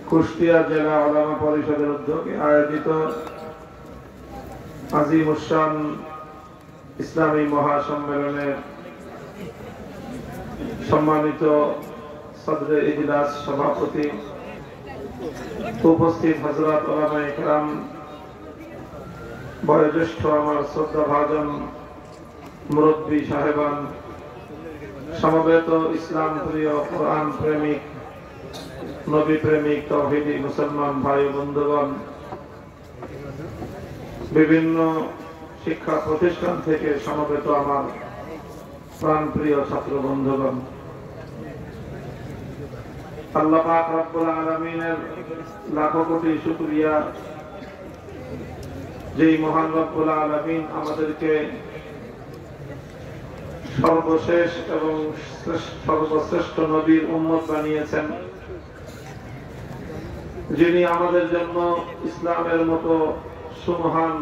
কুষ্টিয়া জেলা ওলামা পরিষদের উদ্যোগে আয়োজিত আজিমুশান ইসলামী মহাসম্মেলনের সম্মানিত সদরে ইজলাস সভাপতি, উপস্থিত হযরত উলামায়ে কেরাম, বয়োজ্যেষ্ঠ আমার শ্রদ্ধাভাজন মুরব্বী সাহেবান, সমবেত ইসলাম প্রিয়, কোরআন প্রেমিক, নবী প্রেমিক, তাওহীদি মুসলমান ভাই বন্ধুগণ, বিভিন্ন শিক্ষা প্রতিষ্ঠান থেকে সমবেত আমার প্রাণপ্রিয় ছাত্র বন্ধুগণ, আল্লাহ পাক রব্বুল আলামিনের লাখো কোটি শুকরিয়া, যেই মহান রব্বুল আলামিন আমাদেরকে সর্বশেষ এবং সর্বশ্রেষ্ঠ নবীর উম্মত বানিয়েছেন, যিনি আমাদের জন্য ইসলামের মতো সুমহান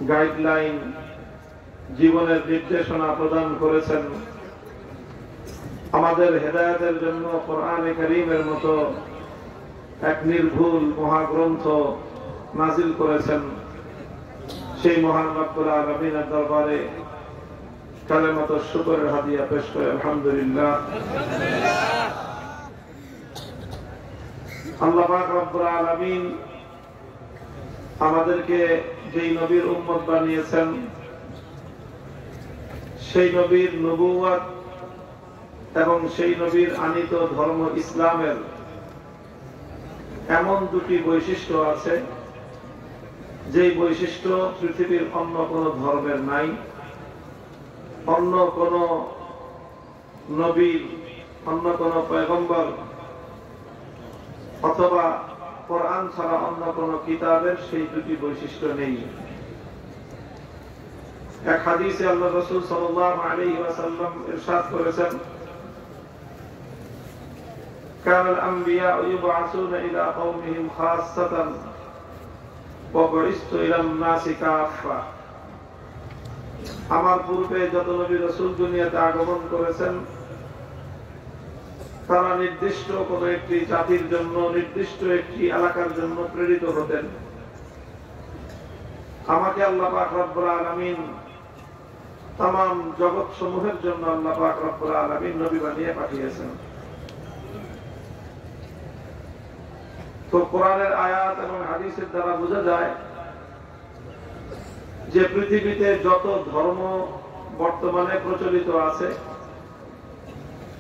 গাইডলাইন, জীবনের নির্দেশনা প্রদান করেছেন, আমাদের হেদায়েতের জন্য কোরআনে কারীমের মতো এক নির্ভুল মহাগ্রন্থ নাজিল করেছেন। সেই মহান রব্বুল আলামিনের দরবারে কালেমাত শুকরের হাদিয়া পেশ করে আলহামদুলিল্লাহ। আল্লাহ পাক রব্বুল আলামিন আমাদেরকে যেই নবীর উম্মত বানিয়েছেন, সেই নবীর নবুয়ত এবং সেই নবীর আনিত ধর্ম ইসলামের এমন দুটি বৈশিষ্ট্য আছে, যেই বৈশিষ্ট্য পৃথিবীর অন্য কোন ধর্মের নাই, অন্য কোন নবীর, অন্য কোন পয়গম্বর অথবা কোরআন ছাড়া অন্য কোন কিতাবের সেই দুটি বৈশিষ্ট্য নেই। এক হাদিসে আল্লাহ রাসূল সাল্লাল্লাহু আলাইহি ওয়াসাল্লাম ইরশাদ করেছেন, কানাল আম্বিয়া ইউবআসুনা ইলা কওমিহিম খাসসাতান ওয়া বুইসতু ইলান নাসি কাফা। আমার পূর্বে যত নবী রাসূল দুনিয়াতে আগমন করেছেন, তারা নির্দিষ্ট কোন একটি জাতির জন্য, নির্দিষ্ট একটি এলাকার জন্য প্রেরিত হতেন। আমাকে আল্লাহ পাক রব্বুল আলামিন तमाम জগৎ সমূহের জন্য আল্লাহ পাক রব্বুল আলামিন নবী বানিয়ে পাঠিয়েছেন। তো কোরআনের আয়াত এবং হাদিসের দ্বারা বোঝা যায় যে পৃথিবীতে যত ধর্ম বর্তমানে প্রচলিত আছে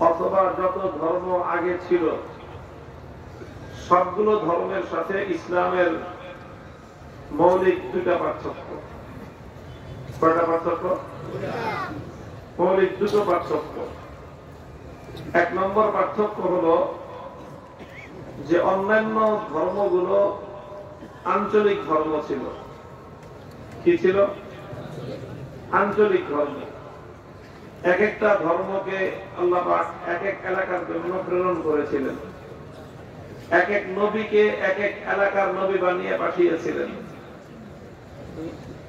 অথবা যত ধর্ম আগে ছিল, সবগুলো ধর্মের সাথে ইসলামের মৌলিক দুটা পার্থক্য। কয়টা পার্থক্য? মৌলিক দুটো পার্থক্য। এক নম্বর পার্থক্য হলো যে অন্যান্য ধর্মগুলো আঞ্চলিক ধর্ম ছিল। কি ছিল? আঞ্চলিক ধর্ম। এক একটা ধর্মকে আল্লাহ পাক এক এক এলাকার জন্য প্রেরণ করেছিলেন, এক এক নবীকে এক এক এলাকার নবী বানিয়ে পাঠিয়েছিলেন।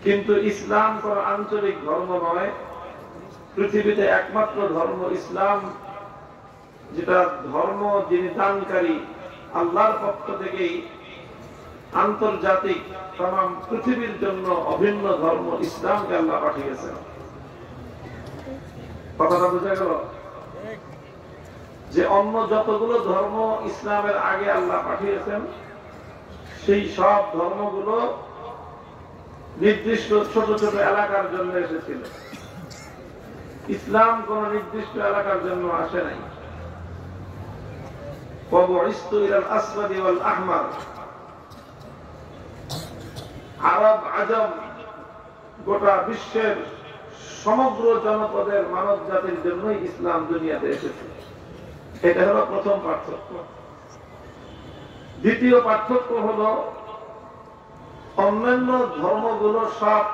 কিন্তু ইসলাম কোন আঞ্চলিক ধর্ম নয়। পৃথিবীতে একমাত্র ধর্ম ইসলাম, যেটা ধর্ম যিনি দানকারী আল্লাহর পক্ষ থেকেই আন্তর্জাতিক तमाम পৃথিবীর জন্য অভিন্ন ধর্ম ইসলামকে আল্লাহ পাঠিয়েছেন। কথাটা বোঝা গেল? যে অন্য যতগুলো ধর্ম ইসলামের আগে আল্লাহ পাঠিয়েছেন, সেই সব ধর্মগুলো নির্দিষ্ট ছোট ছোট এলাকার জন্য এসেছিল। ইসলাম কোন নির্দিষ্ট এলাকার জন্য আসে নাই। وبعثت إلى الأسود والأحمر। আরব আজম গোটা বিশ্বের সমগ্র জনপদের মানব জাতির জন্যই ইসলাম দুনিয়াতে এসেছে। এটা হলো প্রথম পার্থক্য। দ্বিতীয় পার্থক্য হলো অন্যান্য ধর্মগুলো সব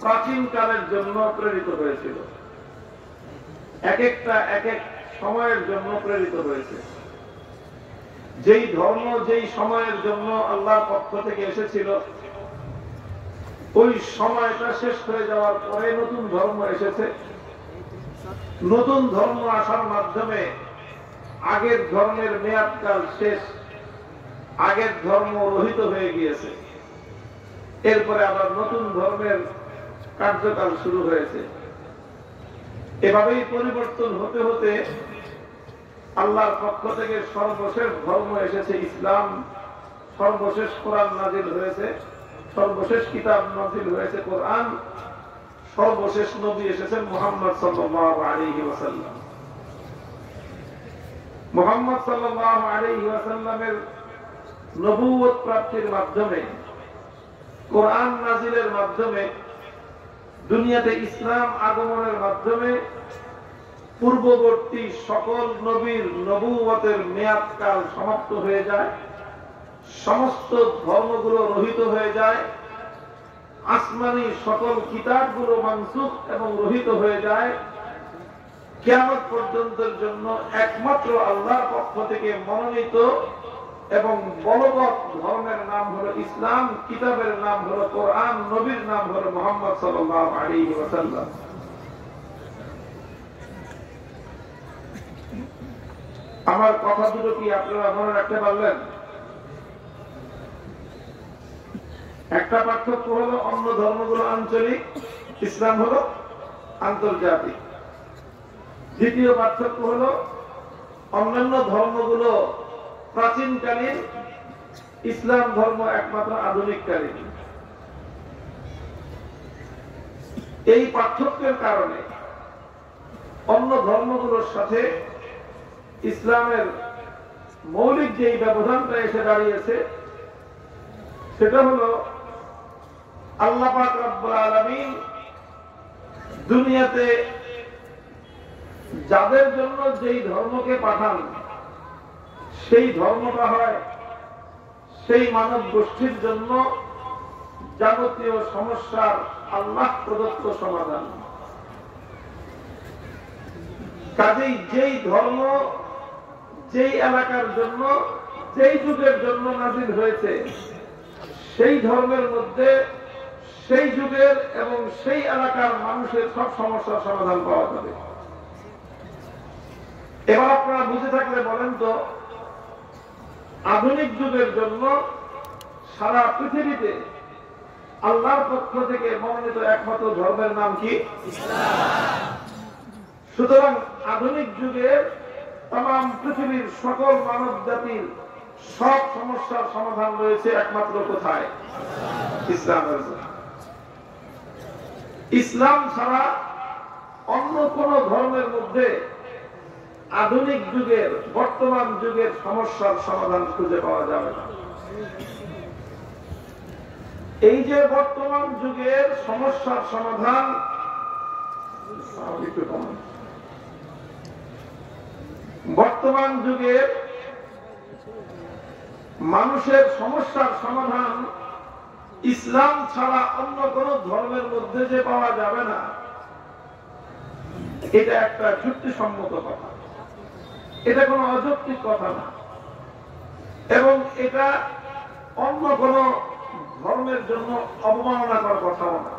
প্রাচীন কালের জন্য প্রেরিত হয়েছিল, এক একটা এক এক সময়ের জন্য প্রেরিত হয়েছে। যেই ধর্ম যেই সময়ের জন্য আল্লাহর পক্ষ থেকে এসেছিল, ওই সময়টা শেষ হয়ে যাওয়ার পরে নতুন ধর্ম এসেছে। নতুন ধর্ম আসার মাধ্যমে আগের ধর্মের মেয়াদকাল শেষ, আগের ধর্ম রহিত হয়ে গিয়েছে, এরপরে আবার নতুন ধর্মের কার্যকাল শুরু হয়েছে। এভাবেই পরিবর্তন হতে হতে আল্লাহর পক্ষ থেকে সর্বশেষ ধর্ম এসেছে ইসলাম, সর্বশেষ কোরআন নাজিল হয়েছে, সর্বশেষ কিতাব নাজিল হয়েছে কোরআন, সর্বশেষ নবী এসেছেন মুহাম্মদ সাল্লাল্লাহু আলাইহি ওয়াসাল্লাম। মুহাম্মদ সাল্লাল্লাহু আলাইহি ওয়াসাল্লামের নবুয়ত প্রাপ্তির মাধ্যমে, কোরআন নাজিলের মাধ্যমে, দুনিয়াতে ইসলাম আগমনের মাধ্যমে পূর্ববর্তী সকল নবীর নবুয়তের মেয়াদকাল সমাপ্ত হয়ে যায়, সমস্ত ধর্মগুলো রহিত হয়ে যায়, আসমানি সকল কিতাবগুলো মানসুখ এবং রহিত হয়ে যায়। কিয়ামত পর্যন্তের জন্য একমাত্র আল্লাহর পক্ষ থেকে মনোনীত এবং বলবৎ ধর্মের নাম হলো ইসলাম, কিতাবের নাম হলো কোরআন, নবীর নাম হলো মুহাম্মদ সাল্লাল্লাহু আলাইহি ওয়াসাল্লাম। আমার কথা দুটো কি আপনারা মনে রাখতে পারলেন? একটা পার্থক্য হলো অন্য ধর্মগুলো আঞ্চলিক, ইসলাম হলো আন্তর্জাতিক। দ্বিতীয় পার্থক্য হলো অন্যান্য ধর্মগুলো প্রাচীনকালীন, ইসলাম ধর্ম একমাত্র আধুনিককালীন। এই পার্থক্যের কারণে অন্য ধর্মগুলোর সাথে ইসলামের মৌলিক যে ব্যবধানটা এসে দাঁড়িয়েছে সেটা হলো আল্লাহ পাক রব্বুল আলামিন দুনিয়াতে যাদের জন্য যেই ধর্মকে পাঠান সেই ধর্মটা হয় সেই মানব গোষ্ঠীর জন্য যাবতীয় সমস্যার আল্লাহ প্রদত্ত সমাধান। কাজেই যেই ধর্ম যেই এলাকার জন্য যেই যুগের জন্য নাজিল হয়েছে সেই ধর্মের মধ্যে সেই যুগের এবং সেই এলাকার মানুষের সব সমস্যার সমাধান পাওয়া যাবে। এবার আপনারা বুঝে থাকলে বলেন তো, আধুনিক যুগের জন্য সারা পৃথিবীতে আল্লাহর পক্ষ থেকে মনোনীত একমাত্র ধর্মের নাম কি? ইসলাম। সুতরাং আধুনিক যুগের তাম পৃথিবীর সকল মানব জাতির সব সমস্যার সমাধান রয়েছে একমাত্র কোথায়? ইসলামের। ইসলাম ছাড়া অন্য কোন ধর্মের মধ্যে আধুনিক যুগের বর্তমান যুগের সমস্যার সমাধান খুঁজে পাওয়া যাবে না। এই যে বর্তমান যুগের সমস্যার সমাধান, বর্তমান যুগের মানুষের সমস্যার সমাধান ইসলাম ছাড়া অন্য কোন ধর্মের মধ্যে যে পাওয়া যাবে না, এটা একটা যুক্তিসম্মত কথা, এটা কোনো অযৌক্তিক কথা না, এবং এটা অন্য কোন ধর্মের জন্য অবমাননাকর কথাও না।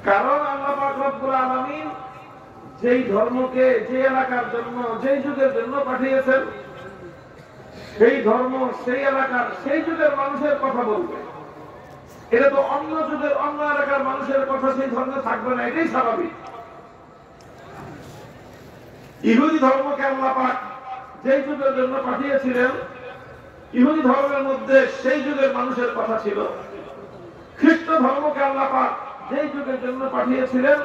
কারণ আল্লাহ পাক রব্বুল আলামিন যেই ধর্মকে যে এলাকার জন্য যেই যুগের জন্য পাঠিয়েছেন সেই ধর্ম সেই এলাকার সেই যুগের মানুষের কথা বলবে। এটা তো অন্য যুগের অন্য এলাকার মানুষের কথা সেই ধর্মে থাকবে না, এটাই স্বাভাবিক। ইহুদি ধর্মকে আল্লাহ পাক যেই যুগের জন্য পাঠিয়েছিলেন ইহুদি ধর্মের মধ্যে সেই যুগের মানুষের কথা ছিল। খ্রিস্ট ধর্মকে আল্লাহ পাক যেই যুগের জন্য পাঠিয়েছিলেন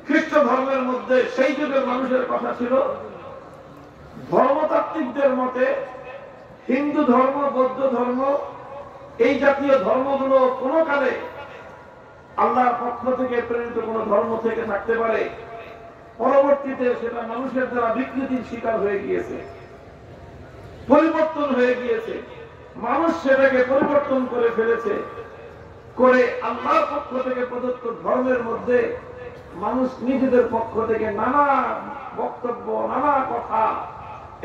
খ্রিস্ট ধর্মের মধ্যে সেই যুগের মানুষের কথা ছিল। ধর্মতাত্ত্বিকদের মতে হিন্দু ধর্ম, বৌদ্ধ ধর্ম, এই জাতীয় ধর্মগুলো কোন কালে আল্লাহর পক্ষ থেকে প্রেরিত কোন ধর্ম থেকে থাকতে পারে, পরবর্তীতে সেটা মানুষের দ্বারা বিকৃতির শিকার হয়ে গিয়েছে, পরিবর্তন হয়ে গিয়েছে, মানুষ সেটাকে পরিবর্তন করে ফেলেছে, করে আল্লাহর পক্ষ থেকে প্রদত্ত ধর্মের মধ্যে মানুষ নিজেদের পক্ষ থেকে নানা বক্তব্য নানা কথা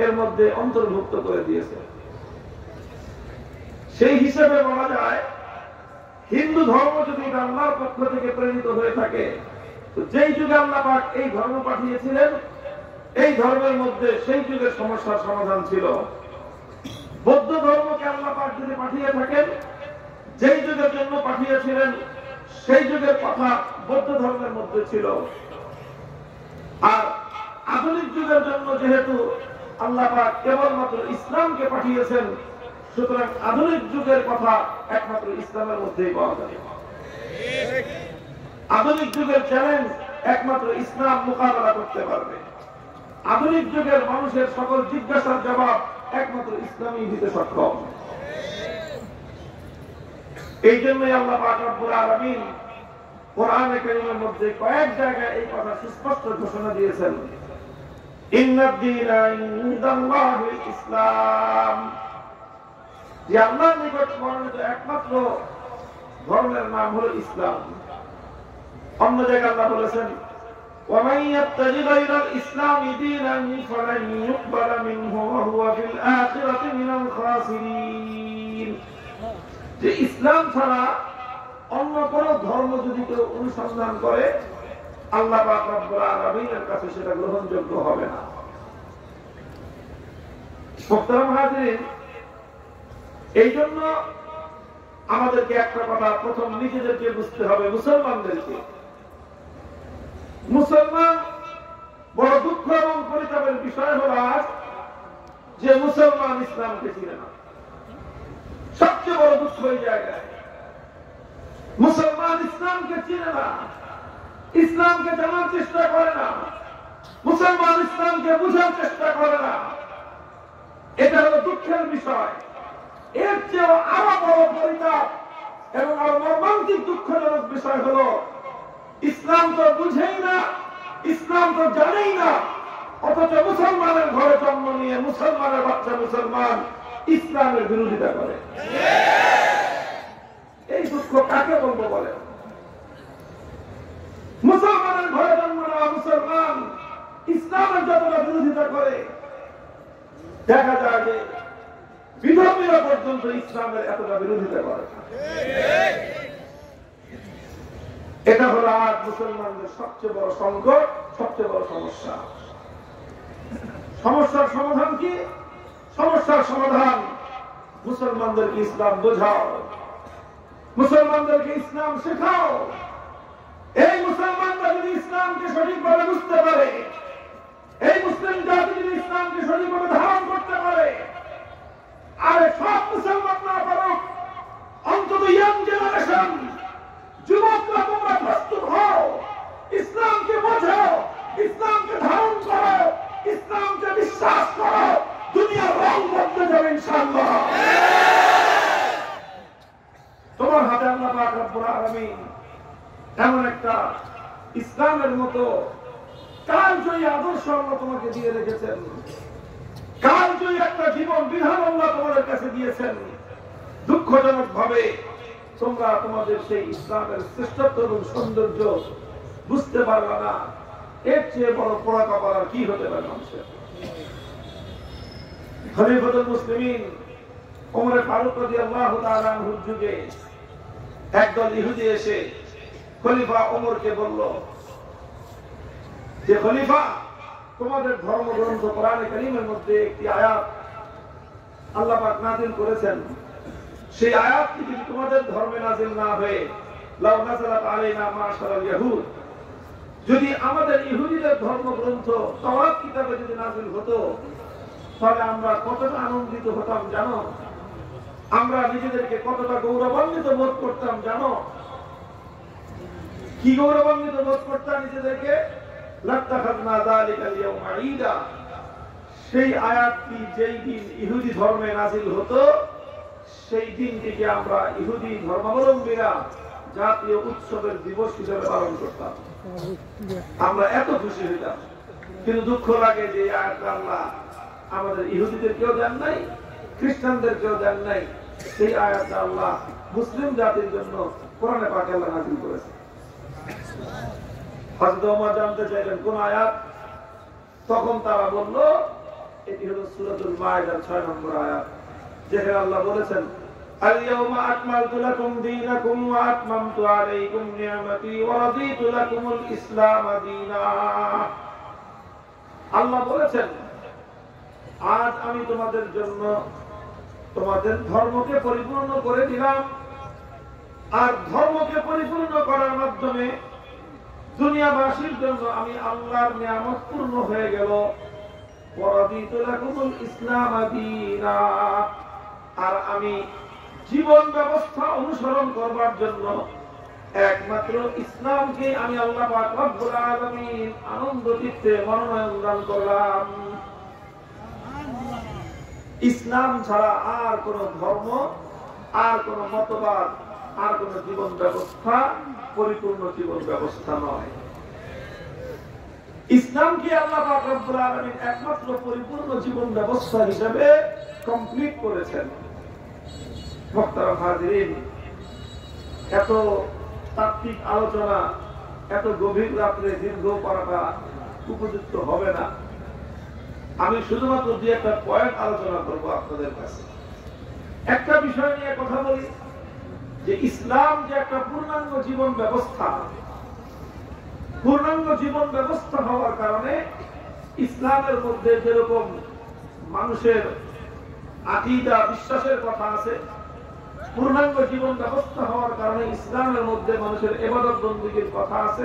এর মধ্যে অন্তর্ভুক্ত করে দিয়েছে। সেই হিসেবে বলা যায় হিন্দু ধর্ম যদি আল্লাহর পক্ষ থেকে প্রেরিত হয়ে থাকে তো যেই যুগে আল্লাহ পাক এই ধর্ম পাঠিয়েছিলেন এই ধর্মের মধ্যে সেই যুগের সমস্যার সমাধান ছিল। বৌদ্ধ ধর্মকে আল্লাহ পাক যদি পাঠিয়ে থাকেন, যেই যুগের জন্য পাঠিয়েছিলেন সেই যুগের কথা বৌদ্ধ ধর্মের মধ্যে ছিল। আর আধুনিক যুগের জন্য যেহেতু আল্লাহ পাক কেবলমাত্র ইসলামকে পাঠিয়েছেন, সুতরাং আধুনিক যুগের কথা একমাত্র ইসলামের মধ্যেই পাওয়া যাবে। আধুনিক যুগের চ্যালেঞ্জ একমাত্র ইসলাম মোকাবেলা করতে পারবে। আধুনিক যুগের মানুষের সকল জিজ্ঞাসার জবাব একমাত্র ইসলামই দিতে সক্ষম। এই জন্যই আল্লাহ পাক রব্বুল আলামিন কোরআনে কারীমের মধ্যে কয়েক জায়গায় এই কথা সুস্পষ্ট ঘোষণা দিয়েছেন, ইন্নাদ দীনা ইনদাল্লাহিল ইসলাম, যে আল্লাহর নিকট মনোনীত একমাত্র ধর্মের নাম হলো ইসলাম। অন্য জায়গায় আল্লাহ বলেছেন, ومن يبتغي غير الإسلام دينا فلن يقبل منه وهو في الآخرة من الخاسرين। যে ইসলাম ছাড়া অন্য কোন ধর্ম যদি কেউ অনুসন্ধান করে, আল্লাহ পাক রব্বুল আলামিনের কাছে সেটা গ্রহণযোগ্য হবে না। মুহতারাম হাজিরিন, এই জন্য আমাদেরকে একটা কথা প্রথম নিজেদেরকে বুঝতে হবে, মুসলমানদেরকে। মুসলমান বড় দুঃখ এবং পরিতাপের বিষয় হল আজ যে মুসলমান ইসলামকে চিনে না। সবচেয়ে বড় দুঃখ এই জায়গায়, মুসলমান ইসলামকে চিনে না, ইসলামকে জানার চেষ্টা করে না, মুসলমান ইসলামকে বুঝার চেষ্টা করে না। এটা হলো দুঃখের বিষয়। এর চেয়েও আরো বড় পরিতাপ এবং আরো মর্মান্তিক দুঃখজনক বিষয় হলো, ইসলাম তো বুঝেই না, ইসলাম তো জানেই না, অথচ মুসলমানের ঘরে জন্ম নিয়ে মুসলমানের বাচ্চা মুসলমান ইসলামের বিরোধিতা করে। এই দুঃখ কাকে বলবো বলে? মুসলমানের ঘরে জন্ম নেওয়া মুসলমান ইসলামের যতটা বিরোধিতা করে, দেখা যায় যে বিধর্মীরা পর্যন্ত ইসলামের এতটা বিরোধিতা করে। এটা হলো আজ মুসলমানদের সবচেয়ে বড় সংকট, সবচেয়ে বড় সমস্যা। সমস্যার সমাধান কি? সমস্যার সমাধান মুসলমানদেরকে ইসলাম বোঝাও, মুসলমানদেরকে ইসলাম শেখাও। এই মুসলমানরা যদি ইসলামকে সঠিকভাবে বুঝতে পারে, এই মুসলিম জাতি যদি ইসলামকে সঠিকভাবে ধারণ করতে পারে, আর সব মুসলমান না পারুক, অন্তত ইয়াং জেনারেশন, যুবকরা তোমরা প্রস্তুত হও, ইসলামকে বোঝো, ইসলামকে ধারণ করো, ইসলামকে বিশ্বাস করো, দুনিয়ার রং বদলে যাবে ইনশাআল্লাহ। তোমার হাতে আল্লাহ পাক রব্বুল আলামিন এমন একটা ইসলামের মতো কালজয়ী আদর্শ আল্লাহ তোমাকে দিয়ে রেখেছেন, কালজয়ী একটা জীবন বিধান আল্লাহ তোমাদের কাছে দিয়েছেন। দুঃখজনক ভাবে তোমরা তোমাদের সেই ইসলামের শ্রেষ্ঠত্ব এবং সৌন্দর্য বুঝতে পারবে না। এর চেয়ে বড় পোড়া কপাল আর কি হতে পারে মানুষের? খলিফাতুল মুসলিমিন ওমর ফারুক রাদিয়াল্লাহু তাআলা আনহুর যুগে একদল ইহুদি এসে খলিফা ওমরকে বলল যে, খলিফা, তোমাদের ধর্মগ্রন্থ কোরআনে কারীমের মধ্যে একটি আয়াত আল্লাহ পাক নাযিল করেছেন, সেই আয়াতটি যদি তোমাদের ধর্মে নাযিল না হয়ে লাউ নাযালাত আলাইনা মাশারাল ইয়াহুদ, যদি আমাদের ইহুদিদের ধর্মগ্রন্থ তাওরাত কিতাবে যদি নাযিল হতো, তাহলে আমরা কতটা আনন্দিত হতাম জানো? আমরা নিজেদেরকে কতটা গৌরবান্বিত বোধ করতাম জানো? কি গৌরবান্বিত বোধ করতাম নিজেদেরকে? লাত্তাখাযনা যালিকাল ইয়াউমা ঈদা, সেই আয়াতটি যেই দিন ইহুদি ধর্মে নাযিল হতো, সেই দিনটিকে আমরা ইহুদি ধর্মাবলম্বীরা জাতীয় উৎসবের দিবস হিসেবে পালন করতাম। আমরা এত খুশি হইতাম। কিন্তু দুঃখ লাগে যে আয়াতটা আল্লাহ আমাদের ইহুদিদের কেউ দেন নাই, খ্রিস্টানদের কেউ দেন নাই। সেই আয়াতটা আল্লাহ মুসলিম জাতির জন্য কোরআনে পাকে আল্লাহ নাযিল করেছে। হযরত ওমর জানতে চাইলেন কোন আয়াত, তখন তারা বলল এটি হলো সূরাতুল মাইদার 6 নম্বর আয়াত, যেখানে আল্লাহ বলেছেন, আল ইয়াউমা আকমালতু লাকুম দীনাকুম ওয়া আতমামতু আলাইকুম নি'মাতি ওয়া রাদিতু লাকুমুল ইসলাম দীনা। আল্লাহ বলেছেন, আজ আমি তোমাদের জন্য তোমাদের ধর্মকে পরিপূর্ণ করে দিলাম, আর ধর্মকে পরিপূর্ণ করার মাধ্যমে দুনিয়াবাসীর জন্য আমি আল্লাহর নিয়ামত পূর্ণ হয়ে গেল। ইসলাম আর আমি জীবন ব্যবস্থা অনুসরণ করবার জন্য একমাত্র ইসলামকে আমি আল্লাহ পাক রব্বুল আলামিন আনন্দ চিত্তে মনোনয়ন দান করলাম। ইসলাম ছাড়া আর কোন ধর্ম, আর কোন মতবাদ, আর কোন জীবন ব্যবস্থা পরিপূর্ণ জীবন ব্যবস্থা নয়। ইসলামকে আল্লাহ পাক রব্বুল আলামিন একমাত্র পরিপূর্ণ জীবন ব্যবস্থা হিসেবে কমপ্লিট করেছেন। মুহতারাম হাজিরিন, এত তাত্ত্বিক আলোচনা এত গভীর রাত্রে দীর্ঘ করাটা উপযুক্ত হবে না। আমি শুধুমাত্র দুই একটা পয়েন্ট আলোচনা করবো আপনাদের কাছে। একটা বিষয় নিয়ে কথা বলি যে ইসলাম যে একটা পূর্ণাঙ্গ জীবন ব্যবস্থা, পূর্ণাঙ্গ জীবন ব্যবস্থা হওয়ার কারণে ইসলামের মধ্যে যেরকম মানুষের আকীদা বিশ্বাসের কথা আছে, পূর্ণাঙ্গ জীবন ব্যবস্থা হওয়ার কারণে ইসলামের মধ্যে মানুষের ইবাদত বন্দেগীর কথা আছে,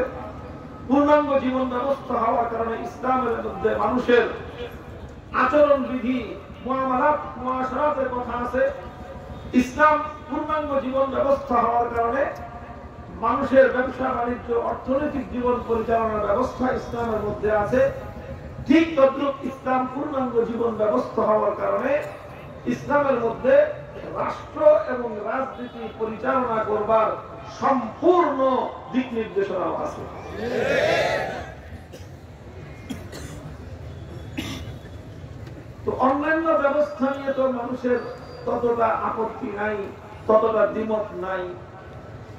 পূর্ণাঙ্গ জীবন ব্যবস্থা হওয়ার কারণে ইসলামের মধ্যে মানুষের আচরণ বিধি মুআমালাত মুআশারাতের কথা আছে। ইসলাম পূর্ণাঙ্গ জীবন ব্যবস্থা হওয়ার কারণে মানুষের ব্যবসা বাণিজ্য অর্থনৈতিক জীবন পরিচালনার ব্যবস্থা ইসলামের মধ্যে আছে। ঠিক তদ্রুপ ইসলাম পূর্ণাঙ্গ জীবন ব্যবস্থা হওয়ার কারণে ইসলামের মধ্যে রাষ্ট্র এবং রাজনীতি পরিচালনা করবার সম্পূর্ণ দিক নির্দেশনাও আছে। তো অন্যান্য ব্যবস্থা নিয়ে তো মানুষের ততটা আপত্তি নাই, ততটা দ্বিমত নাই,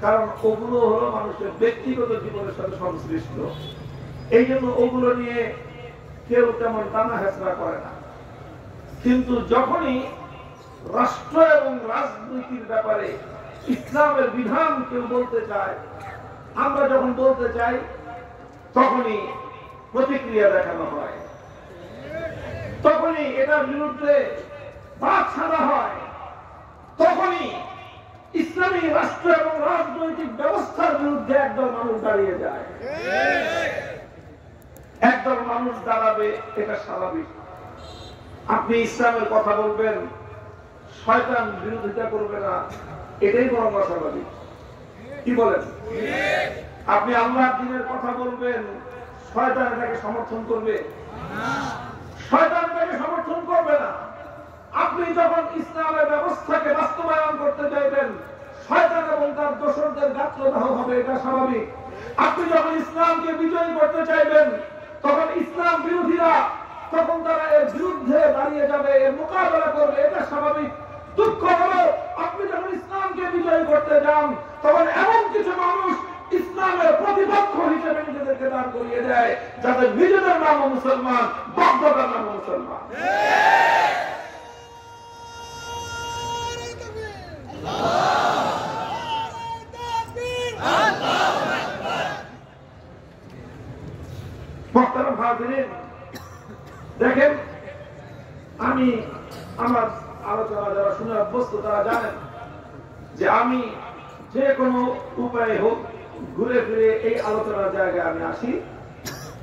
কারণ ওগুলো হলো মানুষের ব্যক্তিগত জীবনের সাথে সংশ্লিষ্ট। এই জন্য ওগুলো নিয়ে কেউ তেমন টানা হেঁচড়া করে না। কিন্তু যখনই রাষ্ট্র এবং রাজনীতির ব্যাপারে ইসলামের বিধান কেউ বলতে চায়, আমরা যখন বলতে চাই তখনই প্রতিক্রিয়া দেখানো হয়, তখনই এটার বিরুদ্ধে বাদ ছাড়া হয়, তখনই ইসলামী রাষ্ট্র এবং রাজনৈতিক ব্যবস্থার বিরুদ্ধে একদল মানুষ দাঁড়িয়ে যায়। একদল মানুষ দাঁড়াবে, এটা স্বাভাবিক। আপনি ইসলামের কথা বলবেন, শয়তান বিরোধিতা করবে না, এটাই বরং অস্বাভাবিক। কি বলেন? আপনি আল্লাহর দ্বীনের কথা বলবেন, শয়তান এটাকে সমর্থন করবে? শয়তান এটাকে সমর্থন করবে না। আপনি যখন ইসলামের ব্যবস্থাকে বাস্তবায়ন করতে চাইবেন, শয়তান এবং তার দোসরদের গাত্রদাহ হবে, এটা স্বাভাবিক। আপনি যখন ইসলামকে বিজয়ী করতে চাইবেন, তখন ইসলাম বিরোধীরা তখন তারা এর বিরুদ্ধে দাঁড়িয়ে যাবে, এর মোকাবেলা করবে, এটা স্বাভাবিক। দুঃখ হলো আপনি যখন ইসলামকে বিজয়ী করতে যান, তখন এমন কিছু মানুষ ইসলামের প্রতিপক্ষ হিসেবে নিজেদেরকে দাঁড় করিয়ে দেয়, যাদের নিজেদের নামও মুসলমান, বাপদাদার নামও মুসলমান। দেখেন, আমি আমার আলোচনা যারা শুনে অভ্যস্ত তারা জানেন যে আমি যে কোনো উপায়ে হোক ঘুরে ফিরে এই আলোচনার জায়গায় আমি আসি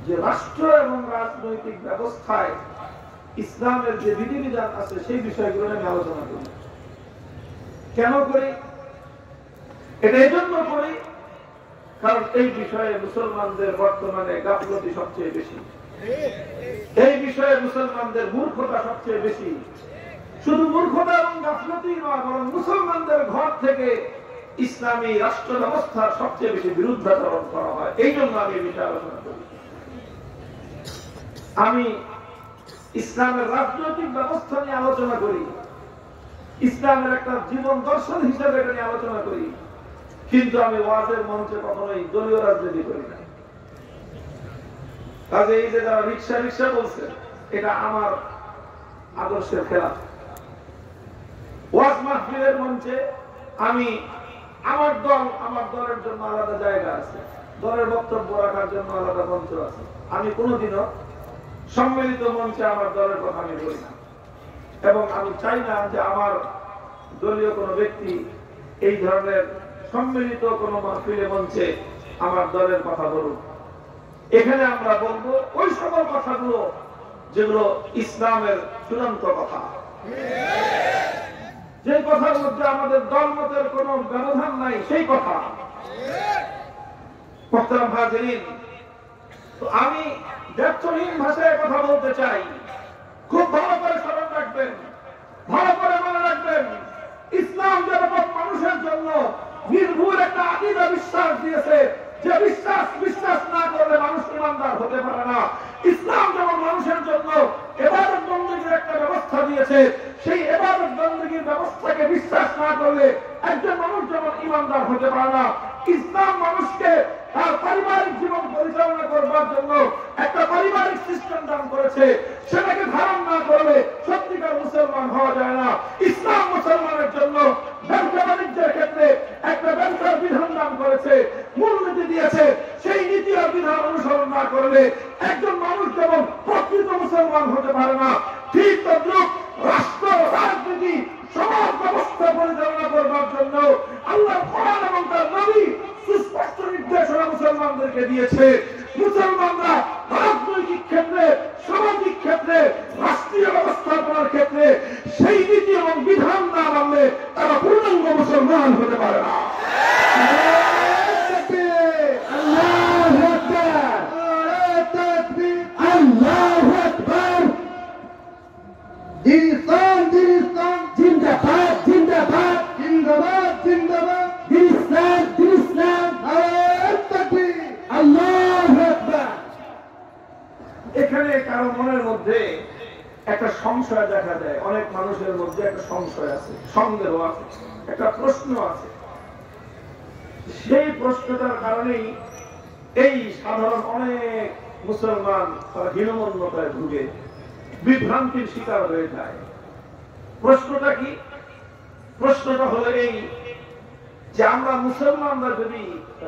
যে রাষ্ট্র এবং রাজনৈতিক ব্যবস্থায় ইসলামের যে বিধিবিধান আছে সেই বিষয়গুলো আমি আলোচনা করি। কেন করি? এটা এই জন্য করি কারণ এই বিষয়ে মুসলমানদের বর্তমানে গাফলতি সবচেয়ে বেশি, এই বিষয়ে মুসলমানদের মূর্খতা সবচেয়ে বেশি। শুধু মূর্খতা এবং গাফলতি নয়, বরং মুসলমানদের ঘর থেকে ইসলামী রাষ্ট্র ব্যবস্থার সবচেয়ে বেশি বিরুদ্ধাচরণ করা হয়। এই জন্য আমি এই বিষয়ে আলোচনা করি। আমি ইসলামের রাজনৈতিক ব্যবস্থা নিয়ে আলোচনা করি, ইসলামের একটা জীবন দর্শন হিসেবে এটা নিয়ে আলোচনা করি, কিন্তু আমি ওয়াজের মঞ্চে কখনোই দলীয় রাজনীতি করি না। কাজে এই যে যারা রিক্সা রিক্সা বলছে, এটা আমার আদর্শের খেলাফ। ওয়াজ মাহফিলের মঞ্চে আমি আমার দল, আমার দলের জন্য আলাদা জায়গা আছে, দলের বক্তব্য রাখার জন্য আলাদা মঞ্চ আছে। আমি কোনোদিনও সম্মিলিত মঞ্চে আমার দলের কথা আমি বলি না, এবং আমি চাই না যে আমার দলীয় কোনো ব্যক্তি এই ধরনের সম্মিলিত কোনো মাহফিলে মঞ্চে আমার দলের কথা বলুন, এখানে আমরা বলবো ওই সকল কথাগুলো যেগুলো ইসলামের চূড়ান্ত কথা, যে কথার মধ্যে আমাদের দলমতের কোনো ব্যবধান নাই, সেই কথা। মোহতারাম হাজিরিন, তো আমি ব্যর্থহীন ভাষায় কথা বলতে চাই, খুব ভালো করে স্মরণ রাখবেন, ভালো করে মনে রাখবেন, ইসলাম যেরকম মানুষের জন্য নির্ভুল একটা আকীদা বিশ্বাস দিয়েছে, যে বিশ্বাস না করলে মানুষ ইমানদার হতে পারে না। ইসলাম যেমন মানুষের জন্য ইবাদত বন্দেগীর একটা ব্যবস্থা দিয়েছে, সেই ইবাদত বন্দেগীর ব্যবস্থাকে বিশ্বাস না করলে একজন মানুষ যেমন ইমানদার হতে পারে না। ইসলাম মানুষকে তার পারিবারিক জীবন পরিচালনা করবার জন্য একটা পারিবারিক সিস্টেম দান করেছে, সেটাকে ধারণ না করলে সত্যিকার মুসলমান হওয়া যায় না। ইসলাম মুসলমানের জন্য ব্যবসা বাণিজ্যের ক্ষেত্রে একটা ব্যবসার বিধান দান করেছে, মূলনীতি দিয়েছে, সেই নীতি আর বিধান অনুসরণ না করলে একজন মানুষ যেমন প্রকৃত মুসলমান হতে পারে না, ঠিক তদ্রুপ রাষ্ট্র, রাজনীতি, সমাজ ব্যবস্থা পরিচালনা করবার জন্য আল্লাহ কোরআন এবং তার নবী সুস্পষ্ট নির্দেশনা মুসলমানদেরকে দিয়েছে। মুসলমানরা রাজনৈতিক ক্ষেত্রে, সামাজিক ক্ষেত্রে, রাষ্ট্রীয় ব্যবস্থাপনার ক্ষেত্রে সেই নীতি এবং বিধান না মানলে তারা পূর্ণাঙ্গ মুসলমান হতে পারে না। এখানে কারো মনের মধ্যে একটা সংশয় দেখা যায়, অনেক মানুষের মধ্যে একটা সংশয় আছে, সন্দেহ আছে, একটা প্রশ্ন আছে। সেই প্রশ্নটার কারণেই এই সাধারণ অনেক মুসলমান তারা হীনমন্যতায় ভুগে বিভ্রান্তির শিকার হয়ে যায়। প্রশ্নটা কি? প্রশ্নটা হলো এই যে আমরা মুসলমানরা যদি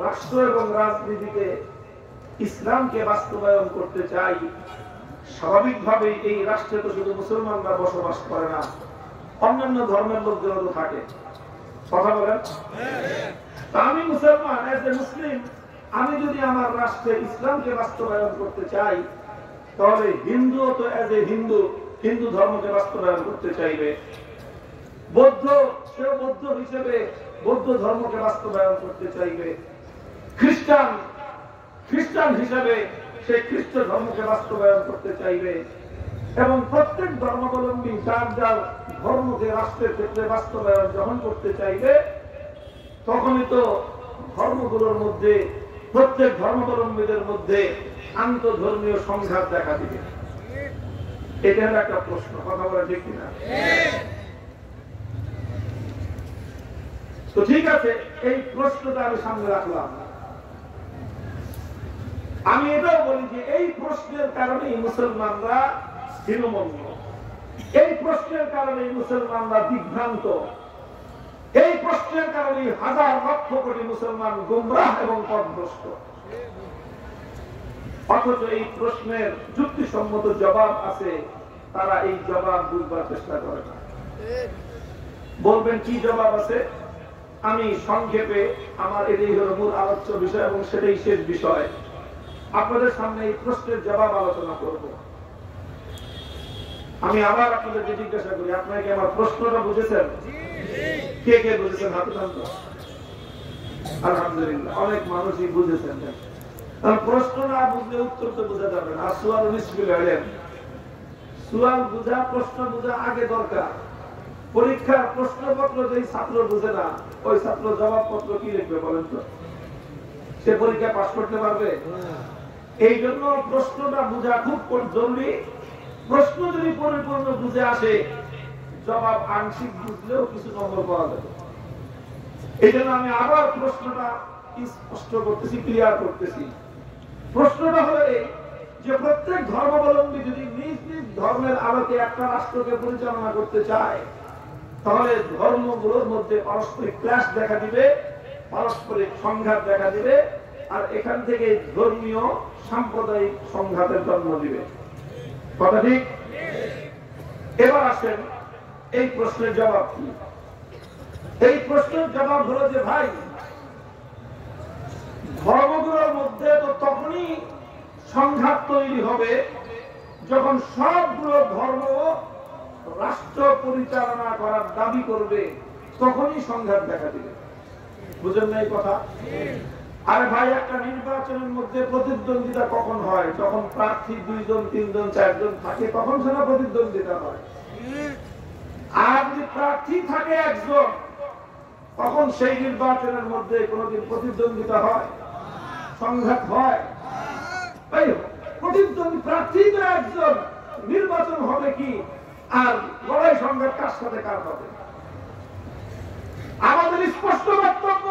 রাষ্ট্র এবং রাজনীতিতে ইসলামকে বাস্তবায়ন করতে চাই, স্বাভাবিকভাবেই এই রাষ্ট্রে তো শুধু মুসলমানরা বসবাস করে না, অন্যান্য ধর্মের লোকজনও তো থাকে। কথা বলেন? আমি মুসলমান, এজ এ মুসলিম, আমি যদি আমার রাষ্ট্রে ইসলামকে বাস্তবায়ন করতে চাই, তাহলে হিন্দুও তো এজ এ হিন্দু ধর্মকে বাস্তবায়ন করতে চাইবে। বৌদ্ধ, সেও বৌদ্ধ হিসেবে বৌদ্ধ ধর্মকে বাস্তবায়ন করতে চাইবে। খ্রিস্টান হিসেবে সে খ্রিস্ট ধর্মকে বাস্তবায়ন করতে চাইবে। এবং প্রত্যেক ধর্মাবলম্বী যার যার ধর্মকে রাষ্ট্রের ক্ষেত্রে বাস্তবায়ন যখন করতে চাইবে, তখনই তো ধর্মগুলোর মধ্যে, প্রত্যেক ধর্মাবলম্বীদের মধ্যে আন্তঃধর্মীয় সংঘাত দেখা দিবে। এটা হলো একটা প্রশ্ন। কথা বলা ঠিক কিনা? তো ঠিক আছে, এই প্রশ্নটা আমি সামনে রাখলাম। আমি এটাও বলি যে এই প্রশ্নের কারণেই মুসলমানরা হীনমন্য, এই প্রশ্নের কারণেই মুসলমানরা বিভ্রান্ত, এই প্রশ্নের কারণেই হাজার লক্ষ কোটি মুসলমান গুমরাহ এবং পথভ্রষ্ট। অথচ এই প্রশ্নের যুক্তিসম্মত জবাব আছে, তারা এই জবাব বুঝবার চেষ্টা করে না। বলবেন কি জবাব আছে? আমি সংক্ষেপে, আমার এটাই হলো মূল আলোচ্য বিষয় এবং সেটাই শেষ বিষয়, আপনাদের সামনে এই প্রশ্নের জবাব আলোচনা করব। আমি আবার আপনাদেরকে জিজ্ঞাসা করি, আপনারা কি আমার প্রশ্নটা বুঝেছেন? কে কে বুঝেছেন? হাতে টান তো। আলহামদুলিল্লাহ, অনেক মানুষই বুঝেছেন। প্রশ্ন না বুঝলে উত্তর তো বোঝা যাবে না। সুয়াল নিষ্ফল হলেন, সুয়াল বুঝা, প্রশ্ন বুঝা আগে দরকার। পরীক্ষার প্রশ্নপত্র যেই ছাত্র বুঝে না, ওই ছাত্র জবাবপত্র কি লিখবে বলেন তো? সে পরীক্ষা পাস করতে পারবে? এই জন্য প্রশ্নটা বুঝা খুব জরুরি। প্রশ্ন যদি পরিপূর্ণ বুঝে আসে, জবাব আংশিক বুঝলেও কিছু নম্বর পাওয়া যাবে। এই জন্য আমি আবার প্রশ্নটা স্পষ্ট করতেছি, ক্লিয়ার করতেছি। প্রশ্নটা হলো এই যে প্রত্যেক ধর্মাবলম্বী যদি নিজ নিজ ধর্মের আলোকে একটা রাষ্ট্রকে পরিচালনা করতে চায়, তাহলে ধর্মগুলোর মধ্যে পারস্পরিক ক্লাশ দেখা দিবে, পারস্পরিক সংঘাত দেখা দিবে, আর এখান থেকে ধর্মীয় সাম্প্রদায়িক সংঘাতের জন্ম দিবে। কথা ঠিক? এবার আসেন এই প্রশ্নের জবাব কি। এই প্রশ্নের জবাব হলো যে ভাই, ধর্মগুলোর মধ্যে তো তখনই সংঘাত তৈরি হবে যখন সবগুলো ধর্ম রাষ্ট্র পরিচালনা করার দাবি করবে, তখনই সংঘাত দেখা দিবে। বুঝেন না এই কথা? আরে ভাই, একটা নির্বাচনের মধ্যে প্রতিদ্বন্দ্বিতা কখন হয়? যখন প্রার্থী 2 জন 3 জন 4 জন থাকে, তখন সেটা প্রতিদ্বন্দ্বিতা হয়। আর যদি প্রার্থী থাকে 1 জন, তখন সেই নির্বাচনের মধ্যে কোনদিন প্রতিদ্বন্দ্বিতা হয়? সংঘাত হয়? প্রতিদ্বন্দ্বী প্রার্থী তো 1 জন, নির্বাচন হবে কি? আর লড়াই সংঘাত কার সাথে কার হবে? আমাদের স্পষ্ট বক্তব্য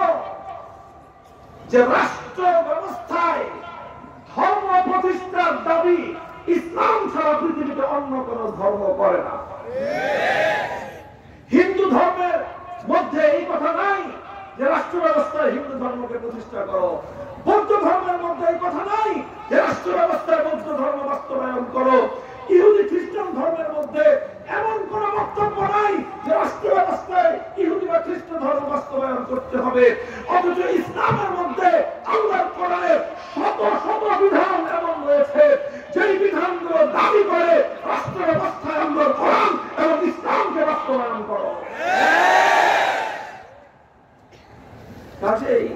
যে রাষ্ট্র ব্যবস্থায় ধর্ম প্রতিষ্ঠার দাবি ইসলাম ছাড়া পৃথিবীতে অন্য কোন ধর্ম করে না। হিন্দু ধর্মের মধ্যে এই কথা নাই যে রাষ্ট্র ব্যবস্থায় হিন্দু ধর্মকে প্রতিষ্ঠা করো। বৌদ্ধ ধর্মের মধ্যে এই কথা নাই যে রাষ্ট্র ব্যবস্থায় বৌদ্ধ ধর্ম বাস্তবায়ন করো। ইহুদি খ্রিস্টান ধর্মের মধ্যে এমন কোন বক্তব্য নাই যে রাষ্ট্র ব্যবস্থায় ইহুদি বা খ্রিস্ট ধর্ম বাস্তবায়ন করতে হবে। অথচ ইসলামের মধ্যে আল্লাহর কোরআনের শত শত বিধান এমন রয়েছে যেই বিধানগুলো দাবি করে রাষ্ট্র ব্যবস্থায় আল্লাহর কোরআন এবং ইসলামকে বাস্তবায়ন করো। কাজেই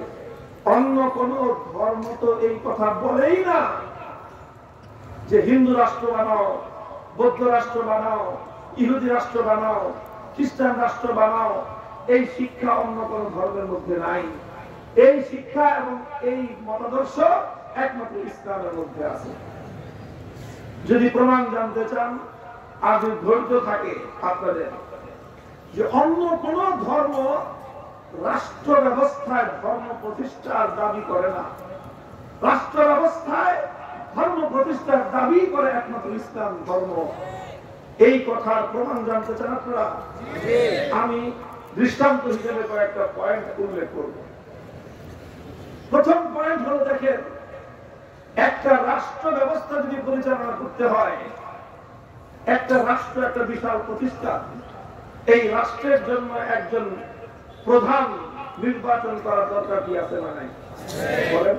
অন্য কোন ধর্ম তো এই কথা বলেই না যে হিন্দু রাষ্ট্র বানাও, বৌদ্ধ রাষ্ট্র বানাও, ইহুদি রাষ্ট্র বানাও, খ্রিস্টান রাষ্ট্র বানাও। এই শিক্ষা অন্য কোন ধর্মের মধ্যে নাই। এই শিক্ষা এবং এই মতাদর্শ একমাত্র ইসলামের মধ্যে আছে। যদি প্রমাণ জানতে চান আর যদি ধৈর্য থাকে আপনাদের, যে অন্য কোন ধর্ম রাষ্ট্র ব্যবস্থায় ধর্ম প্রতিষ্ঠার দাবি করে না, রাষ্ট্র ব্যবস্থায় ধর্ম প্রতিষ্ঠার দাবি করে একমাত্র ইসলাম ধর্ম। এই কথার প্রমাণ জানতে চান আপনারা? আমি দৃষ্টান্ত হিসেবে কয়েকটা পয়েন্ট উল্লেখ করব। প্রথম পয়েন্ট হলো, দেখেন, একটা রাষ্ট্র ব্যবস্থা যদি পরিচালনা করতে হয়, একটা রাষ্ট্র একটা বিশাল প্রতিষ্ঠান, এই রাষ্ট্রের জন্য একজন প্রধান নির্বাচন করার দরকার কি আছে না নাই? বলেন।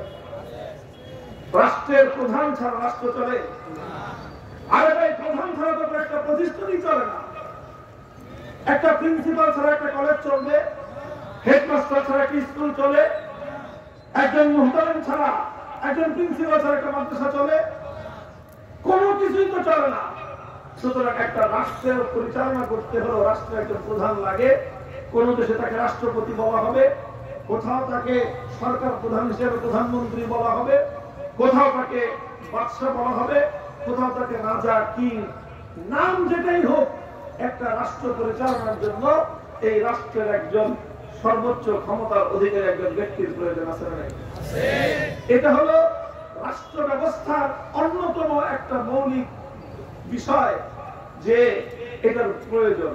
রাষ্ট্রের প্রধান ছাড়া রাষ্ট্র চলে? আরে ভাই, প্রধান ছাড়া তো একটা প্রতিষ্ঠানই চলে না। একটা প্রিন্সিপাল ছাড়া একটা কলেজ চলবে, হেডমাস্টার ছাড়া একটা স্কুল চলে, একজন মুহতামিম ছাড়া, একজন প্রিন্সিপাল ছাড়া একটা মাদ্রাসা চলে? কোনো কিছুই তো চলে না। সুতরাং একটা রাষ্ট্রের পরিচালনা করতে হলো রাষ্ট্রের একজন প্রধান লাগে। কোন দেশে তাকে রাষ্ট্রপতি বলা হবে, কোথাও তাকে সরকার প্রধান হিসেবে প্রধানমন্ত্রী বলা হবে, কোথাও তাকে বাদশা বলা হবে, কোথাও তাকে রাজা, কিং, নাম যেটাই হোক, একটা রাষ্ট্র পরিচালনার জন্য এই রাষ্ট্রের একজন সর্বোচ্চ ক্ষমতার অধিকারী একজন ব্যক্তির প্রয়োজন আছে না? এটা হলো রাষ্ট্র ব্যবস্থার অন্যতম একটা মৌলিক বিষয় যে এটার প্রয়োজন।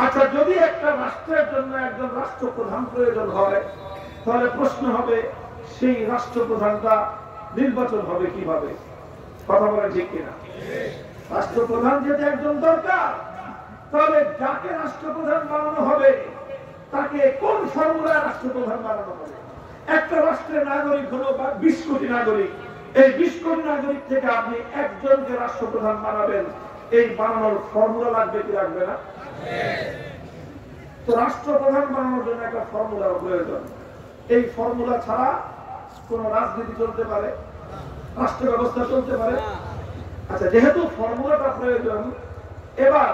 আচ্ছা, যদি একটা রাষ্ট্রের জন্য একজন রাষ্ট্রপ্রধান প্রয়োজন হয়, তাহলে প্রশ্ন হবে সেই রাষ্ট্রপ্রধানটা নির্বাচন হবে কিভাবে? কথা বলে ঠিক কিনা? রাষ্ট্রপ্রধান যদি একজন দরকার, তাহলে যাকে রাষ্ট্রপ্রধান বানানো হবে তাকে কোন ফর্মুলায় রাষ্ট্রপ্রধান বানানো হবে? একটা রাষ্ট্রের নাগরিক হলো 20 কোটি নাগরিক। এই 20 কোটি নাগরিক থেকে আপনি একজনকে রাষ্ট্রপ্রধান বানাবেন, এই বানানোর ফর্মুলা লাগবে কি লাগবে না? তো রাষ্ট্রপ্রধান বানানোর জন্য একটা ফর্মুলার প্রয়োজন। এই ফর্মুলা ছাড়া কোন রাজনীতি চলতে পারে, রাষ্ট্র ব্যবস্থা চলতে পারে? আচ্ছা, যেহেতু ফর্মুলাটা প্রয়োজন, এবার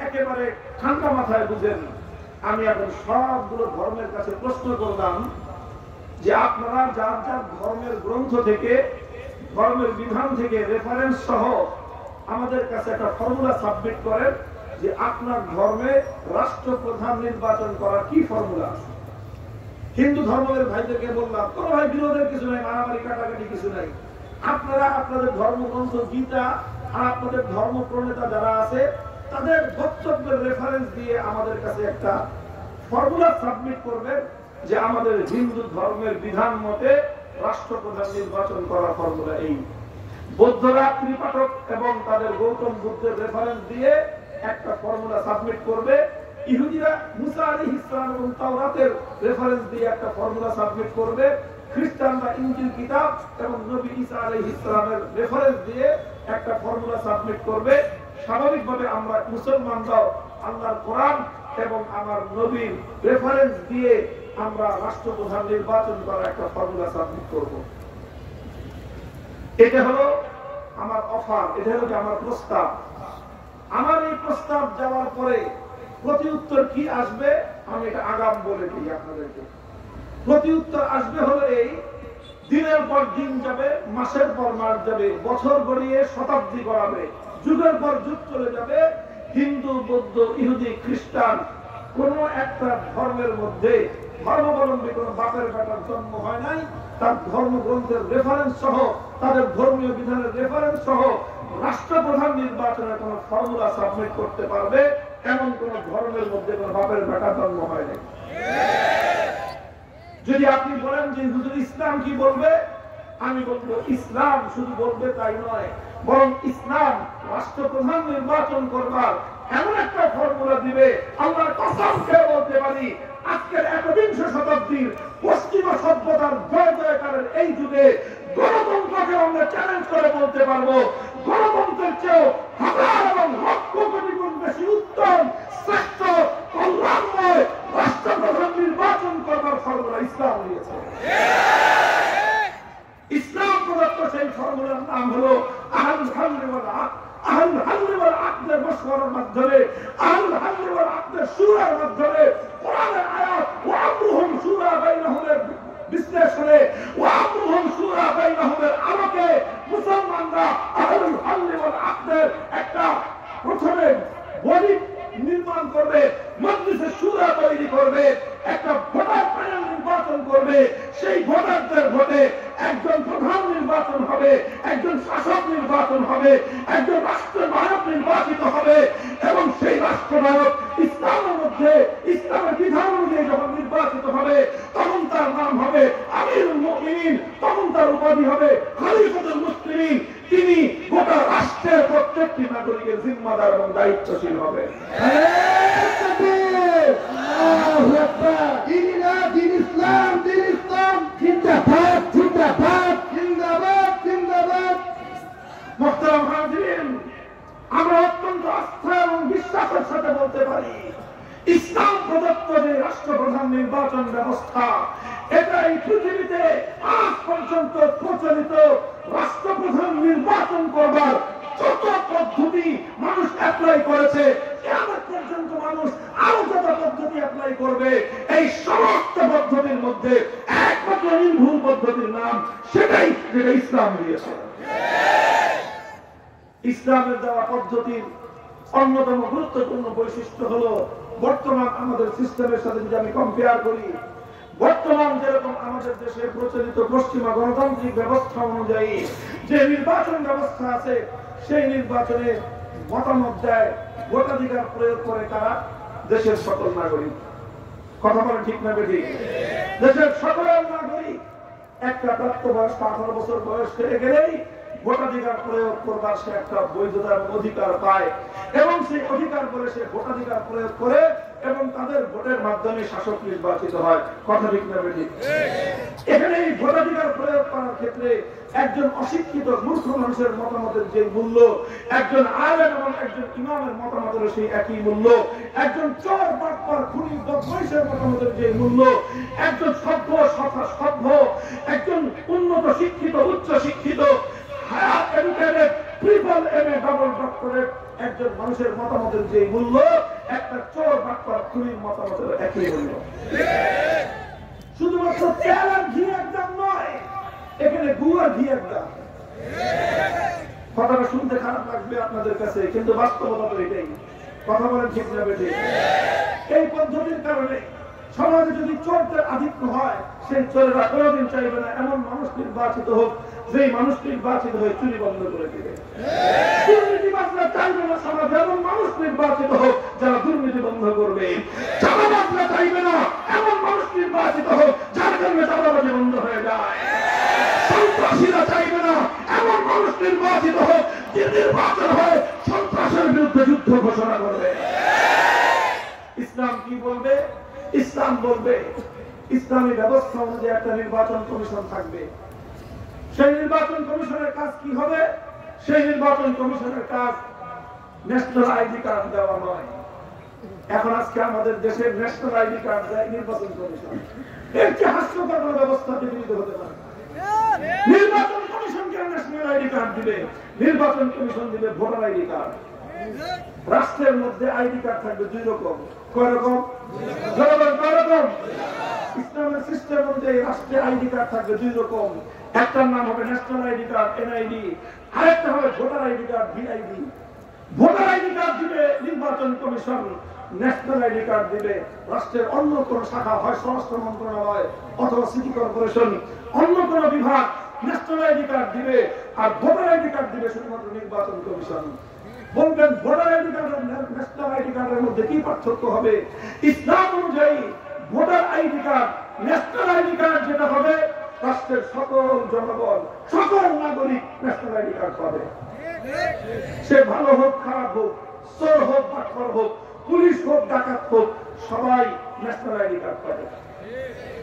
একেবারে ঠান্ডা মাথায় বুঝেন, আমি এখন সবগুলো ধর্মের কাছে প্রশ্ন করলাম যে আপনারা যার যার ধর্মের গ্রন্থ থেকে, ধর্মের বিধান থেকে রেফারেন্স সহ আমাদের কাছে একটা ফর্মুলা সাবমিট করেন যে আপনার ধর্মে রাষ্ট্রপ্রধান নির্বাচন করার কি ফর্মুলা আছে। হিন্দু ধর্মের ভাইদেরকে বললাম, কোনো ভাই বিরোধের কিছু নাই, মারামারি কাটাকাটি কিছু নাই। আপনারা আপনাদের ধর্মগ্রন্থ গীতা আর আপনাদের ধর্ম প্রণেতা যারা আছে তাদের বক্তব্যের রেফারেন্স দিয়ে আমাদের কাছে একটা ফর্মুলা সাবমিট করবেন যে আমাদের হিন্দু ধর্মের বিধান মতে রাষ্ট্রপ্রধান নির্বাচন করার ফর্মুলা এই। বৌদ্ধরা ত্রিপাঠক এবং তাদের গৌতম বুদ্ধের রেফারেন্স দিয়ে একটা ফর্মুলা সাবমিট করবে ইহুদিরা মুসা আলাইহিস সালাম এবং তাওরাতের রেফারেন্স দিয়ে একটা ফর্মুলা সাবমিট করবে, খ্রিস্টানরা ইনজিল কিতাব এবং নবী ঈসা আলাইহিস সালামের রেফারেন্স দিয়ে একটা ফর্মুলা সাবমিট করবে। স্বাভাবিকভাবে আমরা মুসলমানরাও আল্লাহর কোরআন এবং আমার নবীর রেফারেন্স দিয়ে আমরা রাষ্ট্রপ্রধান নির্বাচন করার একটা ফর্মুলা সাবমিট করব। এটা হলো আমার অফার, এটা হলো আমার প্রস্তাব। আমার এই প্রস্তাব যাওয়ার পরে প্রতি উত্তর কি আসবে আমি এটা আগাম বলে দিই আপনাদেরকে। প্রতি উত্তর আসবে হলো এই, দিনের পর দিন যাবে, মাসের পর মাস যাবে, বছর গড়িয়ে শতাব্দী গড়াবে, যুগের পর যুগ চলে যাবে, হিন্দু, বৌদ্ধ, ইহুদি, খ্রিস্টান কোন একটা ধর্মের মধ্যে ধর্মাবলম্বী কোন বাপের বেটার জন্ম হয় নাই। তার ধর্মগ্রন্থের রেফারেন্স সহ, তাদের ধর্মীয় বিধানের রেফারেন্স সহ রাষ্ট্রপ্রধান নির্বাচনের কোন ফর্মুলা সাবমিট করতে পারবে এমন কোন ধর্মের মধ্যে কোন বাপের বেটার জন্ম হয় নাই। যদি আপনি বলেন যে হুজুর ইসলাম কি বলবে, আমি বলবো ইসলাম শুধু বলবে তাই নয়, বরং ইসলাম রাষ্ট্রপ্রধান নির্বাচন করবার এমন একটা ফর্মুলা দিবে, আল্লাহর কসম খেয়ে বলতে পারি আজকের ১বিংশ শতাব্দীর পশ্চিমা সভ্যতার জয় জয়কারের এই যুগে গণতন্ত্রকে আমরা চ্যালেঞ্জ করে বলতে পারবো, গণতন্ত্রের চেয়েও হাজার এবং লক্ষ কোটি গুণ বেশি উত্তম, শ্রেষ্ঠ, কল্যাণময় রাষ্ট্রপ্রধান নির্বাচন করবার ফর্মুলা ইসলাম দিয়েছে। ইসলাম প্রদত্ত সেই ফর্মুলার নাম হলো আহলুল হাল্লি ওয়াল আকদ। আহলুল হাল্লি ওয়াল আকদের মশওয়ারার মাধ্যমে, আহলুল হাল্লি ওয়াল আকদের শুরার মাধ্যমে কোরআনের আয়াত ওয়া আমরুহুম শুরা বাইনাহুমের বিশ্লেষণে, ওয়া আমরুহুম শুরা বাইনাহুমের আলোকে মুসলমানরা আহলুল হাল্লি ওয়াল আকদের একটা প্রথমে বডি নির্মাণ করবে, মজলিসে শুরা তৈরি করবে, একটা ভোটার প্যানেল নির্বাচন করবে, সেই ভোটারদের ভোটে একজন প্রধান নির্বাচন হবে, একজন শাসক নির্বাচন হবে, একজন রাষ্ট্রনায়ক নির্বাচিত হবে এবং সেই রাষ্ট্রনায়ক ইসলামের মধ্যে ইসলামের বিধান অনুযায়ী যখন নির্বাচিত হবে তখন তার নাম হবে আমিরুল মুমিনিন, তখন তার উপাধি হবে খলিফাতুল মুসলিমিন। তিনি গোটা রাষ্ট্রের প্রত্যেকটি নাগরিকের জিম্মাদার এবং দায়িত্বশীল হবে। আমরা অত্যন্ত আস্থা এবং বিশ্বাসের সাথে বলতে পারি ইসলাম প্রদত্ত যে রাষ্ট্রপ্রধান নির্বাচন ব্যবস্থা, এটা এই পৃথিবীতে আজ পর্যন্ত প্রচলিত রাষ্ট্রপ্রধান নির্বাচন করবার যত পদ্ধতি মানুষ অ্যাপ্লাই করেছে, কিয়ামত পর্যন্ত মানুষ আরো যত পদ্ধতি অ্যাপ্লাই করবে, এই সমস্ত পদ্ধতির মধ্যে একমাত্র নির্ভুল পদ্ধতির নাম সেটাই যেটা ইসলাম দিয়েছে। ইসলামের দেওয়া পদ্ধতির অন্যতম গুরুত্বপূর্ণ বৈশিষ্ট্য হলো বর্তমান আমাদের সিস্টেমের সাথে যদি আমি কম্পেয়ার করি, বর্তমান যেরকম আমাদের দেশে প্রচলিত পশ্চিমা গণতান্ত্রিক ব্যবস্থা অনুযায়ী যে নির্বাচন ব্যবস্থা আছে, সেই নির্বাচনে মতামত দেয়, ভোটাধিকার প্রয়োগ করে তারা দেশের সকল নাগরিক। কথা বলে ঠিক না বেঠিক? দেশের সকল নাগরিক একটা প্রাপ্তবয়স্ক 18 বছর বয়স হয়ে গেলেই ভোটাধিকার প্রয়োগ করবার সে একটা বৈধতা এবং অধিকার পায় এবং সেই অধিকার বলে সে ভোটাধিকার প্রয়োগ করে এবং তাদের ভোটের মাধ্যমে শাসক নির্বাচিত হয়। কথা ঠিক না বেঠিক? এখানে এই ভোটাধিকার প্রয়োগ করার ক্ষেত্রে একজন অশিক্ষিত মূর্খ মানুষের মতামতের যে মূল্য, একজন আলেম এবং একজন ইমামের মতামতের সেই একই মূল্য, একজন চোর বাটপার খুনি বদমাইশের মতামতের যে মূল্য, একজন সভ্য সভ্য, একজন উন্নত শিক্ষিত উচ্চ শিক্ষিত higher educated triple MA double doctorate একজন মানুষের মতামতের যে মূল্য, একটা চোর বাটপার খুনির মতামতের একই মূল্য। শুধুমাত্র তেল আর ঘি একদম নয়, এখানে গুয়ার ঘি একদম। কথাটা শুনতে খারাপ লাগবে আপনাদের কাছে, কিন্তু বাস্তবতা তো এটাই। কথা বলেন ঠিক না বেঠিক? এই পদ্ধতির কারণে সমাজে যদি চোরদের আধিক্য হয়, সেই চোরেরা কোনোদিন চাইবে না এমন মানুষ নির্বাচিত হোক যে মানুষ নির্বাচিত হয়ে চুরি বন্ধ করে দিবে। দুর্নীতিবাজরা চাইবে না সমাজে এমন মানুষ নির্বাচিত হোক যারা দুর্নীতি বন্ধ করবে। চাঁদাবাজরা চাইবে না এমন মানুষ নির্বাচিত হোক যার জন্য চাঁদাবাজি বন্ধ হয়ে যায়। সন্ত্রাসীরা চাইবে না এমন মানুষ নির্বাচিত হোক যে নির্বাচন হয় সন্ত্রাসের বিরুদ্ধে যুদ্ধ ঘোষণা করবে। ইসলাম ইসলাম বলবে ইসলামী ব্যবস্থা অনুযায়ী একটা নির্বাচন কমিশন থাকবে। সেই নির্বাচন কমিশনের কাজ কি হবে? সেই নির্বাচন কমিশনের কাজ ন্যাশনাল আইডি কার্ড দেওয়া নয়। এখন আজকে আমাদের দেশের ন্যাশনাল আইডি কার্ড দেয় নির্বাচন কমিশন। এর চেয়ে হাস্যকর ব্যবস্থা পৃথিবীতে হতে পারে। নির্বাচন কমিশনকে ন্যাশনাল আইডি কার্ড দিবে, নির্বাচন কমিশন দিবে ভোটার আইডি কার্ড। রাষ্ট্রের মধ্যে আইডি কার্ড থাকবে দুই রকম। কয় রকম? কয় রকম? ইসলামের সিস্টেম অনুযায়ী রাষ্ট্রের আইডি কার্ড থাকবে দুই রকম। একটার নাম হবে ন্যাশনাল আইডি কার্ড এনআইডি, আরেকটা হবে voter ID card VID. Voter ID card দিবে নির্বাচন কমিশন, ন্যাশনাল আইডি কার্ড দিবে রাষ্ট্রের অন্য কোন শাখা, হয় স্বরাষ্ট্র মন্ত্রণালয় অথবা সিটি কর্পোরেশন, অন্য কোন বিভাগ ন্যাশনাল আইডি কার্ড দিবে। আর ভোটার আইডি কার্ড দিবে শুধুমাত্র নির্বাচন কমিশন। বলবেন ভোটার আইডি কার্ড আর ন্যাশনাল আইডি কার্ডের মধ্যে কি পার্থক্য হবে? ইসলাম অনুযায়ী voter ID card, national ID card যেটা হবে, রাষ্ট্রের সকল জনগণ, সকল নাগরিক ন্যাশনাল আইডি কার্ড পাবে। সে ভালো হোক খারাপ হোক, চোর হোক বাটপার হোক, পুলিশ হোক ডাকাত হোক, সবাই ন্যাশনাল আইডি কার্ড পাবে।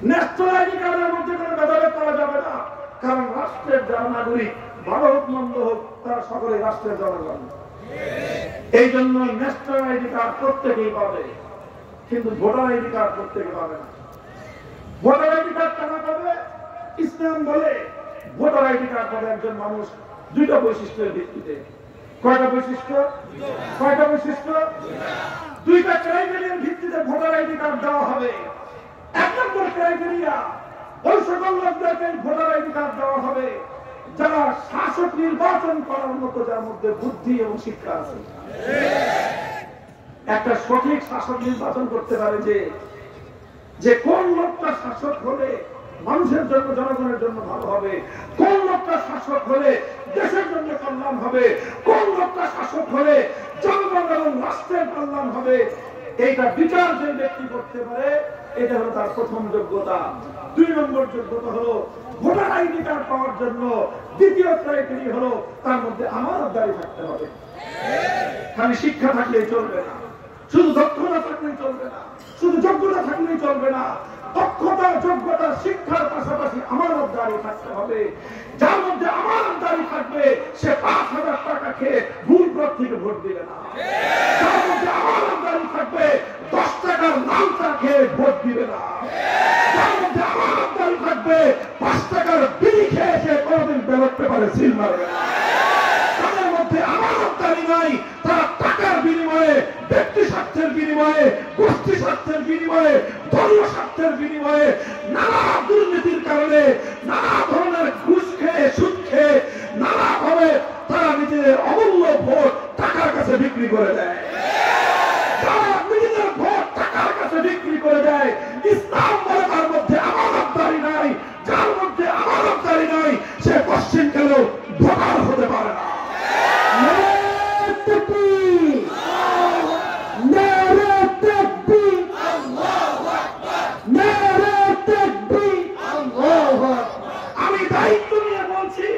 ন্যাশনাল আইডি কার্ডের মধ্যে কোনো ভেদাভেদ করা যাবে না, কারণ রাষ্ট্রের যারা নাগরিক, ভালো হোক মন্দ হোক, তারা সকলে রাষ্ট্রের জনগণ। এই জন্য ন্যাশনাল আইডি কার্ড প্রত্যেকেই পাবে, কিন্তু ভোটার আইডি কার্ড প্রত্যেকে পাবে না। ভোটার আইডি কার্ড কারা পাবে? ইসলাম বলে ভোটার আইডি কার্ড পাবে একজন মানুষ দুইটা বৈশিষ্ট্যের ভিত্তিতে। কয়টা বৈশিষ্ট্য? কয়টা বৈশিষ্ট্য? দুইটা ক্রাইটেরিয়ার ভিত্তিতে ভোটার আইডি কার্ড দেওয়া হবে। এক নম্বর ক্রাইটেরিয়া, ওই সকল লোকদেরকে ভোটার আইডি কার্ড দেওয়া হবে যারা শাসক নির্বাচন করার মতো, যার মধ্যে বুদ্ধি এবং শিক্ষা আছে। একটা সঠিক শাসক নির্বাচন করতে পারে যে কোন লোকটা শাসক হলে মানুষের জন্য, জনগণের জন্য ভালো হবে, কোন লোকটা শাসক হলে দেশের জন্য কল্যাণ হবে, কোন লোকটা শাসক হলে জনগণ এবং রাষ্ট্রের কল্যাণ হবে। এইটা বিচার যে ব্যক্তি করতে পারে, এটা হলো তার প্রথম যোগ্যতা। দুই নম্বর যোগ্যতা হলো ভোটার আইডি কার্ড পাওয়ার জন্য দ্বিতীয় ক্রাইটেরিয়া হলো তার মধ্যে আমানতদারি থাকতে হবে। খালি শিক্ষা থাকলেই চলবে না, শুধু দক্ষতা থাকলেই চলবে না, শুধু যোগ্যতা থাকলেই চলবে না। দক্ষতা, যোগ্যতা, শিক্ষার পাশাপাশি আমানতদারি থাকতে হবে। যার মধ্যে আমানতদারি থাকবে সে ৫,০০০ টাকা খেয়ে ভুল প্রার্থীকে ভোট দিবে না। যার মধ্যে আমানতদারি থাকবে ১০ টাকার লালচা খেয়ে ভোট দিবে না। যার মধ্যে আমানতদারি থাকবে ৫ টাকার বিড়ি খেয়ে সে কোনদিন ব্যালট পেপারে সিল মারবে না। তাদের মধ্যে আমানতদারি নাই, তারা টাকার বিনিময়ে, ব্যক্তি স্বার্থের বিনিময়ে, গোষ্ঠী স্বার্থের বিনিময়ে, দলীয় স্বার্থের বিনিময়ে, নানা দুর্নীতির কারণে, নানা ধরনের ঘুষ খেয়ে, সুদ খেয়ে, নানাভাবে তারা নিজেদের অমূল্য ভোট টাকার কাছে বিক্রি করে দেয়। তারা নিজেদের ভোট টাকার কাছে বিক্রি করে দেয়। ইসলাম বলে তার মধ্যে আমানতদারি নাই। যার মধ্যে আমানতদারি নাই সে পশ্চিমকালেও ভোটার হতে পারে না। আমি দায়িত্ব নিয়ে বলছি,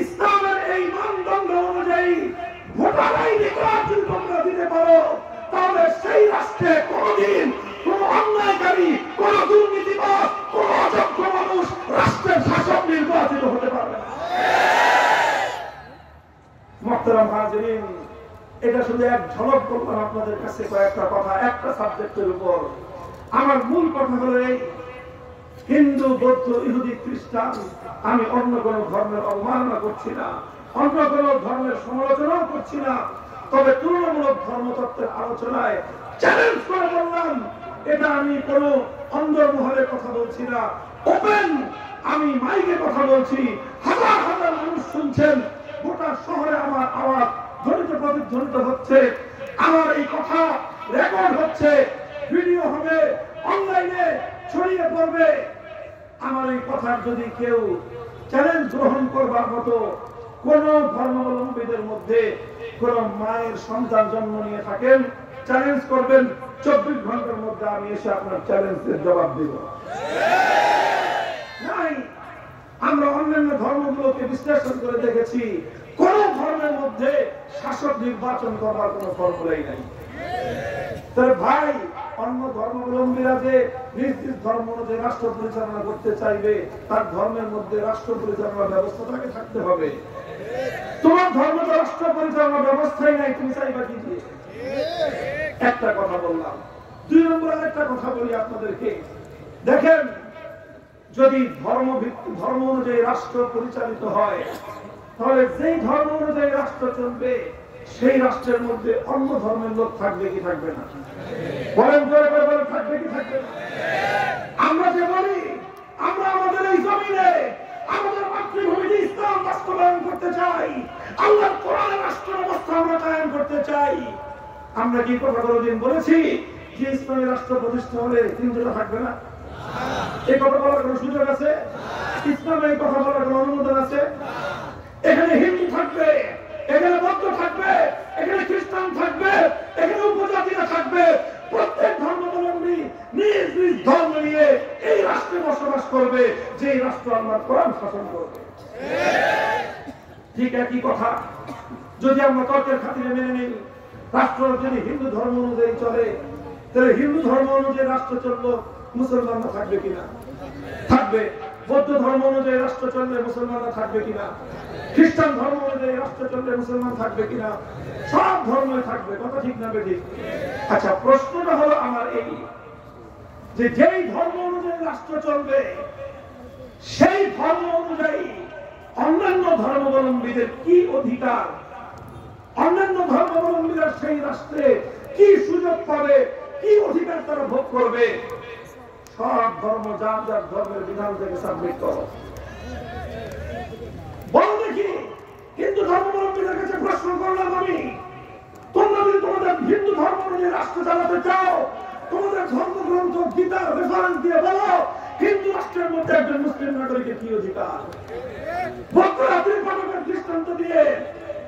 ইসলামের এই মানদণ্ড অনুযায়ী ভোটার আইডি কার্ড যদি তোমরা দিতে পারো, তাহলে সেই রাষ্ট্রে কোনদিন কোন অন্যায়কারী, কোন দুর্নীতিবাদ, কোন অযোগ্য মানুষ রাষ্ট্রের শাসক নির্বাচিত হতে পারবে না। মোহতারাম হাজিরিন, এটা শুধু এক ঝলক করলাম আপনাদের কাছে কয়েকটা কথা একটা সাবজেক্টের উপর। আমার মূল কথা হলো এই, হিন্দু, বৌদ্ধ, ইহুদি, খ্রিস্টান, আমি অন্য কোন ধর্মের অবমাননা করছি না, অন্য কোন ধর্মের সমালোচনাও করছি না। তবে তুলনামূলক ধর্মতত্ত্বের আলোচনায় চ্যালেঞ্জ করে বললাম, এটা আমি কোন অন্দরমহলে কথা বলছি না, ওপেন আমি মাইকে কথা বলছি। হাজার হাজার মানুষ শুনছেন, গোটা শহরে আমার আওয়াজ ধ্বনিত প্রতিধ্বনিত হচ্ছে, আমার এই কথা রেকর্ড হচ্ছে, ভিডিও হবে, অনলাইনে ছড়িয়ে পড়বে। আমার এই কথার যদি কেউ চ্যালেঞ্জ গ্রহণ করবার মতো কোন ধর্মাবলম্বীদের মধ্যে কোন মায়ের সন্তান জন্ম নিয়ে থাকেন, চ্যালেঞ্জ করবেন, ২৪ ঘন্টার মধ্যে আমি এসে আপনার চ্যালেঞ্জের জবাব দিব। নাই, আমরা অন্যান্য ধর্মগুলোকে বিশ্লেষণ করে দেখেছি, কোন ধর্মের মধ্যে শাসক নির্বাচন করবার কোন ফর্মুলাই নাই। তাহলে ভাই, অন্য ধর্মাবলম্বীরা যে নিজ নিজ ধর্ম অনুযায়ী রাষ্ট্র পরিচালনা করতে চাইবে, তার ধর্মের মধ্যে রাষ্ট্র পরিচালনা ব্যবস্থাটাকে থাকতে হবে। তোমার ধর্ম তো রাষ্ট্র পরিচালনা ব্যবস্থাই নাই, তুমি চাইবা কি দিয়ে? একটা কথা বললাম। 2 নম্বর একটা কথা বলি আপনাদেরকে, দেখেন যদি ধর্ম অনুযায়ী রাষ্ট্র পরিচালিত হয়, তাহলে যেই ধর্ম অনুযায়ী রাষ্ট্র চলবে সেই রাষ্ট্রের মধ্যে অন্য ধর্মের লোক থাকবে কি থাকবে না? বলেন জোরে করে বলেন, থাকবে কি থাকবে না? আমরা যে বলি আমরা আমাদের এই জমিনে আমাদের মাতৃভূমিতে ইসলাম বাস্তবায়ন করতে চাই, আল্লাহর কোরআনের রাষ্ট্র ব্যবস্থা আমরা কায়েম করতে চাই, আমরা কি কথা কোনদিন বলেছি যে ইসলামী রাষ্ট্র প্রতিষ্ঠা হলে হিন্দুরা থাকবে না? এই কথা বলার কোন সুযোগ আছে? ইসলামে এই কথা বলার কোন অনুমোদন আছে? এখানে হিন্দু থাকবে, এখানে বৌদ্ধ থাকবে, এখানে খ্রিস্টান থাকবে, এখানে উপজাতিরা থাকবে, প্রত্যেক ধর্মাবলম্বী নিজ নিজ ধর্ম নিয়ে এই রাষ্ট্রে বসবাস করবে, যে রাষ্ট্র আল্লাহর কোরআন শাসন করবে। ঠিক একই কথা যদি আমরা তর্কের খাতিরে মেনে নিই, রাষ্ট্র যদি হিন্দু ধর্ম অনুযায়ী চলে, তাহলে হিন্দু ধর্ম অনুযায়ী রাষ্ট্র চললো, মুসলমানরা থাকবে কিনা? থাকবে। বৌদ্ধ ধর্ম অনুযায়ী রাষ্ট্র চললে মুসলমানরা থাকবে কিনা? খ্রিস্টান ধর্ম অনুযায়ী রাষ্ট্র চললে মুসলমান থাকবে কিনা? সব ধর্মই থাকবে। কথা ঠিক না বেঠিক? আচ্ছা, প্রশ্নটা হলো আমার এই, যে যেই ধর্ম অনুযায়ী রাষ্ট্র চলবে সেই ধর্ম অনুযায়ী অন্যান্য ধর্মাবলম্বীদের কি অধিকার, অন্যান্য ধর্মাবলম্বীরা সেই রাষ্ট্রে কি সুযোগ পাবে, কি অধিকার তারা ভোগ করবে? সব ধর্ম যার যার ধর্মের বিধান থেকে সাবমিট করো। বলো দেখি, হিন্দু ধর্মাবলম্বীদের কাছে প্রশ্ন করলাম আমি, তোমরা যদি তোমাদের হিন্দু ধর্ম অনুযায়ী রাষ্ট্র চালাতে চাও, তোমাদের ধর্মগ্রন্থ গীতার রেফারেন্স দিয়ে বলো হিন্দু রাষ্ট্রের মধ্যে একজন মুসলিম নাগরিকের কি অধিকার? বৌদ্ধরা ত্রিপাঠকের দৃষ্টান্ত দিয়ে,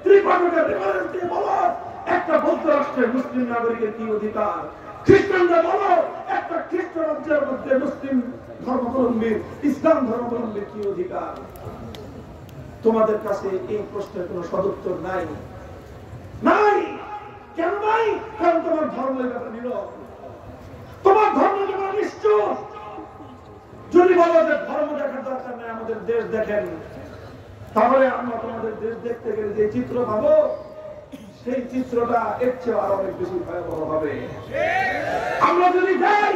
ত্রিপাঠকের রেফারেন্স দিয়ে বলো একটা বৌদ্ধ রাষ্ট্রের মুসলিম নাগরিকের কি অধিকার? খ্রিস্টানরা বলো একটা খ্রিস্ট রাজ্যের মধ্যে মুসলিম ধর্মাবলম্বীর, ইসলাম ধর্মাবলম্বীর কি অধিকার? তোমাদের কাছে এই প্রশ্নের কোন সদুত্তর নাই। নাই। কেন নাই? কারণ তোমার ধর্মের ব্যাপারে নীরব, তোমার ধর্মের ব্যাপারে নিশ্চুপ। যদি বলো যে ধর্ম দেখার দরকার নাই, আমাদের দেশ দেখেন, তাহলে আমরা তোমাদের দেশ দেখতে গেলে যে চিত্র পাবো, সেই চিত্রটা এর চেয়ে আরো অনেক বেশি ভয়াবহ হবে। আমরা যদি যাই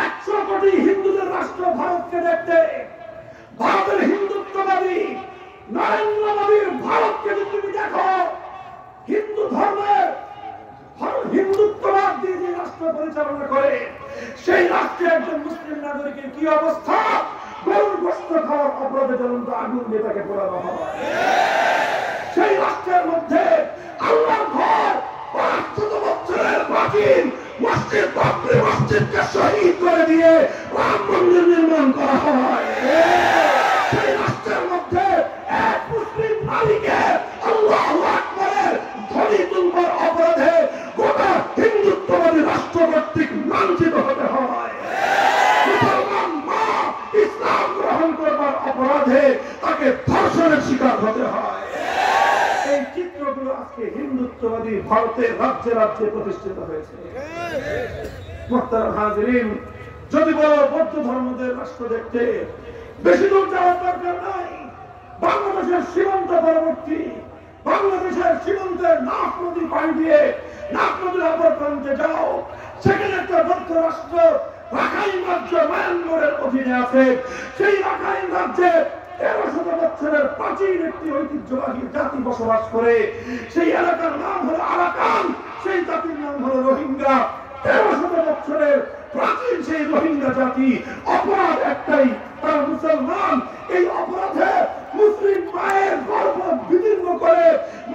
100 কোটি হিন্দুদের রাষ্ট্র ভারতকে দেখতে, ভারতের হিন্দুত্ববাদী নরেন্দ্র মোদীর ভারতকে যদি তুমি দেখো, হিন্দু ধর্মের হিন্দুত্ববাদ দিয়ে যে রাষ্ট্র পরিচালনা করে, সেই রাষ্ট্রে একজন মুসলিম নাগরিকের কি অবস্থা? গরুর গোশত খাওয়ার অপরাধে জ্বলন্ত আগুন দিয়ে তাকে পোড়ানো হয়। সেই রাষ্ট্রের মধ্যে আল্লাহর ঘর 500 বছরের প্রাচীন মসজিদ বাবরি মসজিদকে শহীদ করে দিয়ে রাম মন্দির নির্মাণ করা হয়। সেই রাষ্ট্রের মধ্যে এক মুসলিম নারীকে আল্লাহু আকবারের ধ্বনি তুলবার অপরাধে গোটা হিন্দুত্ববাদী রাষ্ট্র কর্তৃক লাঞ্ছিত হতে হয়। মুসলমান মা ইসলাম গ্রহণ করবার অপরাধে তাকে ধর্ষণের শিকার হতে হয়। এই চিত্রগুলো আজকে হিন্দুত্ববাদী ভারতের রাজ্যে রাজ্যে প্রতিষ্ঠিত হয়েছে। মুহতারাম হাজিরিন, যদি বলো বৌদ্ধ ধর্মদের রাষ্ট্র দেখতে, বেশি দূর যাওয়ার দরকার নাই। বাংলাদেশের সীমান্ত পরবর্তী, বাংলাদেশের সীমান্তের নাফ নদী পাড়ি দিয়ে নাফ নদীর অপর প্রান্তে যাও, সেখানে একটা বৌদ্ধ রাষ্ট্র রাখাইন রাজ্য মায়ানমারের অধীনে আছে। সেই রাখাইন রাজ্যে 1300 বছরের প্রাচীন একটি ঐতিহ্যবাহী জাতি বসবাস করে। সেই এলাকার নাম হলো আরাকান, সেই জাতির নাম হলো রোহিঙ্গা। 1300 বছরের প্রাচীন সেই রোহিঙ্গা জাতি, অপরাধ একটাই, তারা মুসলমান। এই অপরাধে মুসলিম মায়ের গর্ভ বিদীর্ণ করে,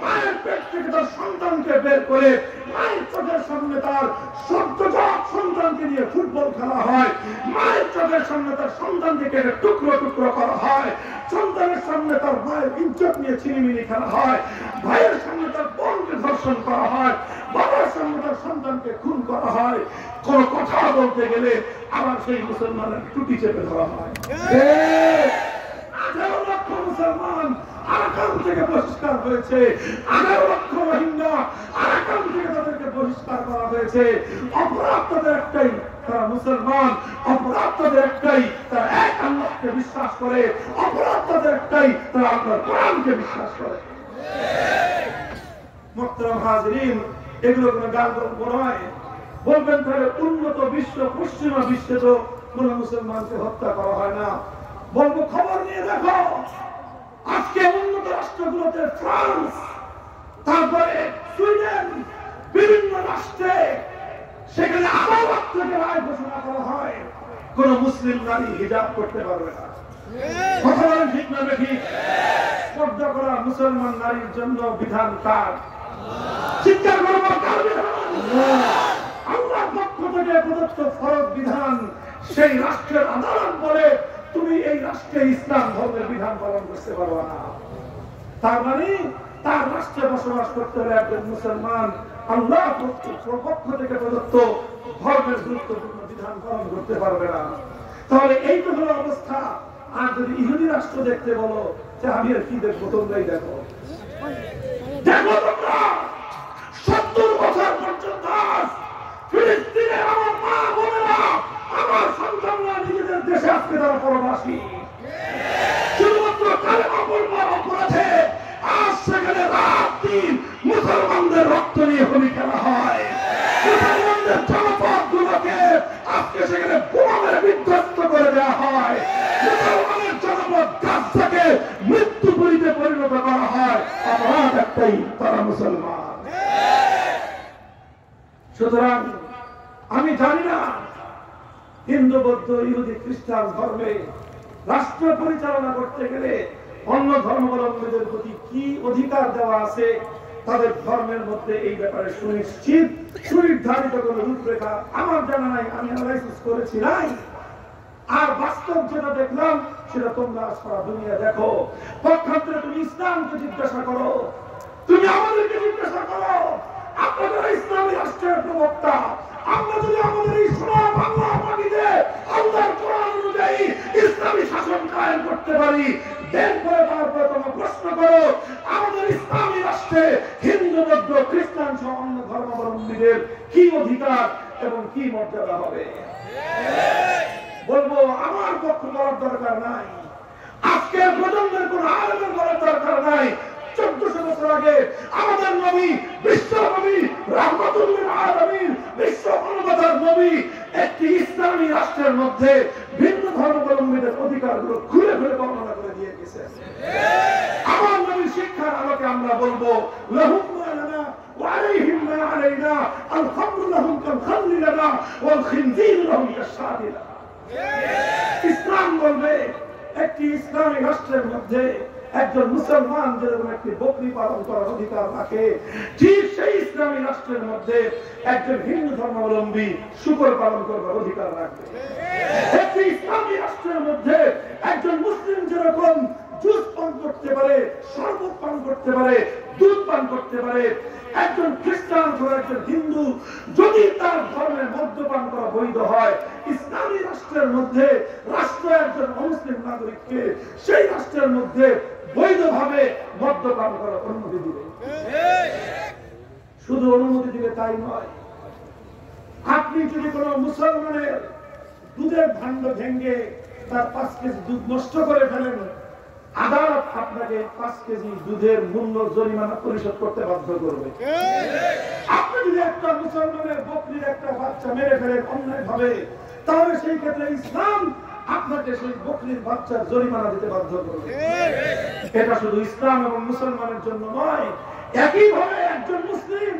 মায়ের পেট থেকে তার সন্তানকে বের করে, মায়ের চোখের সামনে তার সদ্যজাত সন্তানকে নিয়ে ফুটবল খেলা হয়, মায়ের চোখের সামনে তার সন্তানকে কেটে টুকরো টুকরো করা হয়, সন্তানের সামনে তার মায়ের ইজ্জত নিয়ে ছিনিমিনি খেলা হয়, ভাইয়ের সামনে তার বোনকে ধর্ষণ করা হয়, বাবার সামনে তার সন্তানকে খুন করা হয়। কোন কথা বলতে গেলে আবার সেই মুসলমানের টুটি চেপে ধরা হয়। 18 লক্ষ মুসলমান আরাকান থেকে বহিষ্কার হয়েছে, 18 লক্ষ রোহিঙ্গা আরাকান থেকে তাদেরকে বহিষ্কার করা হয়েছে। অপরাধ তাদের একটাই, তারা মুসলমান। অপরাধ তাদের একটাই, তারা এক আল্লাহকে বিশ্বাস করে। অপরাধ তাদের একটাই, তারা আল্লাহর কোরআনকে বিশ্বাস করে। মুহতারাম হাজিরিন, এগুলো কোনো গাল গল্প নয়। বলবেন তাহলে উন্নত বিশ্ব, পশ্চিমা বিশ্বে তো কোন মুসলমানকে হত্যা করা হয় না। বলবো খবর নিয়ে দেখো, আজকে উন্নত রাষ্ট্রগুলোতে ফ্রান্স, তারপরে সুইডেন, বিভিন্ন রাষ্ট্রে সেখানে আদালত থেকে রায় ঘোষণা করা হয় কোন মুসলিম নারী হিজাব করতে পারবে না। কথা বলেন ঠিক না ঠিক? পর্দা করা মুসলমান নারীর জন্য বিধান কার? চিৎকার করবো কার বিধান? আল্লাহর পক্ষ থেকে প্রদত্ত ফরজ বিধান। সেই রাষ্ট্রের আদালত বলে তুমি এই রাষ্ট্রে ইসলাম ধর্মের বিধান পালন করতে পারবে না। তার মানে তার রাষ্ট্রে বসবাস করতে হলে একজন মুসলমান আল্লাহর পক্ষ থেকে প্রদত্ত ধর্মের গুরুত্বপূর্ণ বিধান পালন করতে পারবে না। তাহলে এই তো হলো অবস্থা। আর যদি ইহুদি রাষ্ট্র দেখতে বলো, যে আমি আর কি দেখবো, তোমরাই দেখো। দেখো তোমরা 70 বছর পর্যন্ত ফিলিস্তিনে আমার মা বোনেরা, আমার সন্তানরা নিজেদের দেশে আজকে তারা পরবাসী। শুধুমাত্র কালেমা পড়বার অপরাধে আজ সেখানে রাত দিন মুসলমানদের রক্ত নিয়ে হোলি খেলা হয়। মুসলমানদের জনপদগুলোকে আজকে সেখানে বোমা মেরে বিধ্বস্ত করে দেওয়া হয়। মুসলমানের জনপদ গাজাকে মৃত্যুপুরীতে পরিণত করা হয়। অপরাধ একটাই, তারা মুসলমান। সুতরাং আমি জানি না হিন্দু, বৌদ্ধ, ইহুদি, খ্রিস্টান ধর্মে রাষ্ট্র পরিচালনা করতে গেলে অন্য ধর্মাবলম্বীদের প্রতি কি অধিকার দেওয়া আছে, তাদের ধর্মের মধ্যে এই ব্যাপারে সুনির্ধারিত কোন রূপরেখা আমার জানা নাই। আমি অ্যানালাইসিস করেছি নাই। আর বাস্তব যেটা দেখলাম সেটা তোমরা সারা দুনিয়া দেখো। পক্ষান্তরে তুমি ইসলামকে জিজ্ঞাসা করো, তুমি আমাদেরকে জিজ্ঞাসা করো, আপনারা ইসলামী রাষ্ট্রের প্রবক্তা, আমরা যদি আমাদের এই সোনা বাংলা মাটিতে আল্লাহর কোরআন অনুযায়ী ইসলামী শাসন কায়েম করতে পারি, দেখবে তারপরে তোমরা প্রশ্ন করো আমাদের ইসলামী রাষ্ট্রে হিন্দু, বৌদ্ধ, খ্রিস্টান সহ অন্য ধর্মাবলম্বীদের কি অধিকার এবং কি মর্যাদা হবে। বলবো আমার পক্ষ করার দরকার নাই, আজকের প্রজন্মের কোন আলেমের করার দরকার নাই। 1400 বছর আগে আমাদের নবী, বিশ্ব নবী, রাহমাতুল লিল আলামিন, বিশ্ব মানবতার নবী একটি ইসলামী রাষ্ট্রের মধ্যে ভিন্ন ধর্মাবলম্বীদের অধিকারগুলো খুলে খুলে বর্ণনা করে দিয়ে গেছেন। আমার নবীর শিক্ষার আলোকে আমরা বলবো লাহুম মা লানা ওয়া আলাইহিম মা আলাইনা, আল খামরু লাহুম কাল খামরি লানা ওয়াল খিনজিরু লাহুম কাশ-শাতি লানা। ইসলাম বলবে একটি ইসলামী রাষ্ট্রের মধ্যে একজন মুসলমান যেরকম একটি বকরি পালন করার অধিকার রাখে, ঠিক সেই ইসলামী রাষ্ট্রের মধ্যে একজন হিন্দু ধর্মাবলম্বী শূকর পালন করবার অধিকার রাখবে। একটি ইসলামী রাষ্ট্রের মধ্যে একজন মুসলিম যেরকম জুস পান করতে পারে, শরবত পান করতে পারে, দুধ পান করতে পারে, একজন খ্রিস্টান অথবা একজন হিন্দু যদি তার ধর্মের মদ্যপান করা বৈধ হয়, ইসলামী রাষ্ট্রের মধ্যে রাষ্ট্র একজন অমুসলিম নাগরিককে সেই রাষ্ট্রের মধ্যে বৈধভাবে মদ্যপান করার অনুমতি দিবে। শুধু অনুমতি দিবে তাই নয়, আপনি যদি কোন মুসলমানের দুধের ভাণ্ড ভেঙে তার 5 কেজি দুধ নষ্ট করে ফেলেন, আদালত আপনাকে 5 কেজি দুধের মূল্য জরিমানা পরিশোধ করতে বাধ্য করবে। আপনি যদি একটা মুসলমানের বকরির একটা বাচ্চা মেরে ফেলেন অন্যায় ভাবে, তাহলে সেই ক্ষেত্রে ইসলাম আপনাকে সেই বকরির বাচ্চার জরিমানা দিতে বাধ্য করবে। এটা শুধু ইসলাম এবং মুসলমানের জন্য নয়, একইভাবে একজন মুসলিম